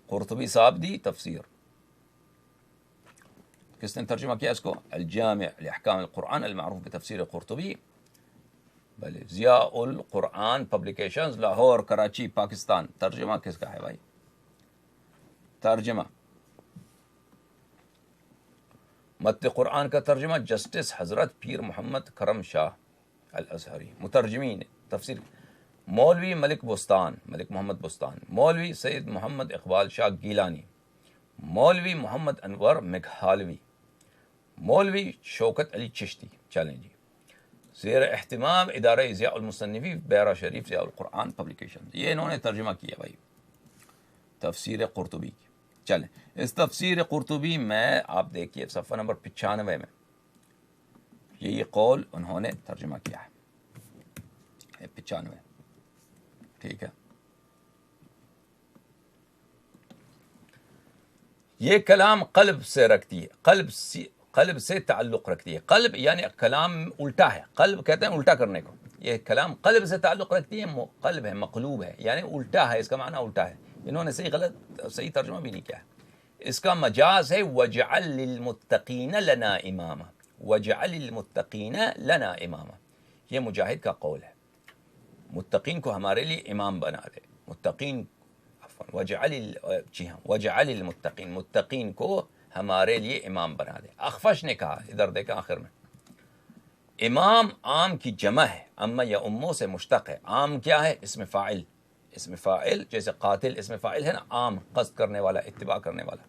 قرطبی صاحب دی تفسیر، کس نے ترجمہ کیا اس کو؟ الجامع لاحکام القرآن المعروف بتفسیر قرطبی. بھلے ضیاء القرآن پبلیکیشنز، لاہور، کراچی، پاکستان. ترجمہ کس کا ہے بھائی؟ ترجمہ متن قرآن کا ترجمہ جسٹس حضرت پیر محمد کرم شاہ الازہری. مترجمین تفسیر مولوی ملک محمد بستان، مولوی سید محمد اقبال شاہ گیلانی، مولوی محمد انور مگھالوی، مولوی شوکت علی چشتی. چلیں جی، زیر اہتمام ادارہ ضیاء المصنفی، بیرا شریف ضیاء القرآن پبلیکیشن، یہ انہوں نے ترجمہ کیا بھائی تفسیر قرطبی کی. چلیں، اس تفسیر قرطبی میں آپ دیکھیے صفحہ نمبر 95 میں یہی قول انہوں نے ترجمہ کیا ہے. 95، ٹھیک ہے. یہ کلام قلب سے رکھتی ہے، قلب سے تعلق رکھتی ہے. قلب یعنی کلام الٹا ہے، قلب کہتے ہیں الٹا کرنے کو. یہ کلام قلب سے تعلق رکھتی ہے، قلب ہے، مقلوب ہے یعنی الٹا ہے، اس کا معنی الٹا ہے. انہوں نے صحیح ترجمہ بھی نہیں کیا ہے. اس کا مجاز ہے وجعل للمتقین لنا اماما، وجعل للمتقین لنا اماما. یہ مجاہد کا قول ہے، متقین کو ہمارے لیے امام بنا دے. متقین وجعل المتقین، متقین کو ہمارے لیے امام بنا دے. اخفش نے کہا، ادھر دیکھیں آخر میں، امام عام کی جمع ہے، اما یا امو سے مشتق ہے. عام کیا ہے؟ اسم فاعل. اسم فاعل جیسے قاتل اسم فاعل ہے نا، عام، قصد کرنے والا، اتباع کرنے والا.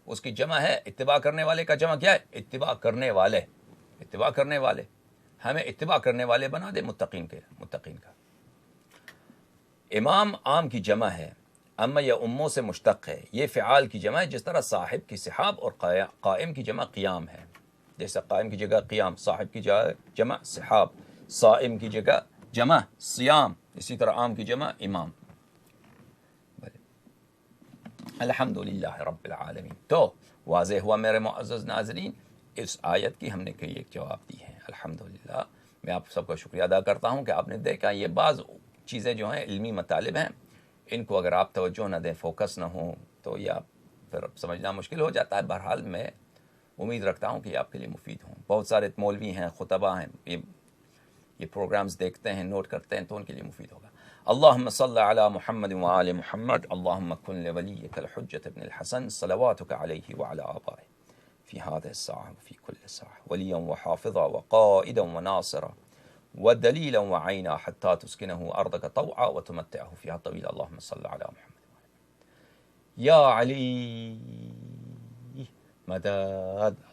اس کی جمع ہے اتباع کرنے والے کا جمع کیا ہے؟ اتباع کرنے والے. اتباع کرنے والے. ہمیں اتباع کرنے والے بنا دے متقین کا. امام عام کی جمع ہے. اما یا اموں سے مشتق ہے. یہ فعال کی جمع ہے، جس طرح صاحب کی صحاب اور قائم کی جمع قیام ہے. جیسے قائم کی جگہ قیام، صاحب کی جمع صحاب، صائم کی جگہ جمع صیام، اسی طرح عام کی جمع امام. الحمدللہ رب العالمین. تو واضح ہوا میرے معزز ناظرین، اس آیت کی ہم نے کئی ایک جواب دی ہیں. الحمدللہ میں آپ سب کا شکریہ ادا کرتا ہوں کہ آپ نے دیکھا. یہ بعض چیزیں جو ہیں علمی مطالب ہیں، ان کو اگر آپ توجہ نہ دیں، فوکس نہ ہوں، تو یہ پھر سمجھنا مشکل ہو جاتا ہے. بہرحال میں امید رکھتا ہوں کہ یہ آپ کے لیے مفید ہوں. بہت سارے مولوی ہیں، خطبہ ہیں، یہ پروگرامز دیکھتے ہیں، نوٹ کرتے ہیں، تو ان کے لیے مفید ہوگا. اللہم صل علی محمد وآل محمد. اللہم کن لولیک الحجۃ ابن الحسن صلواتک علیہ وعلی آبائہ فی هذه الساعة وفی کل ساعة ولیا وحافظا وقائدا وناصرا ودلیلا وعینا حتی تسکنہ ارضک طوعا وتمتعہ فیہا طویلا. اللہم صل علی محمد یا علی مدد.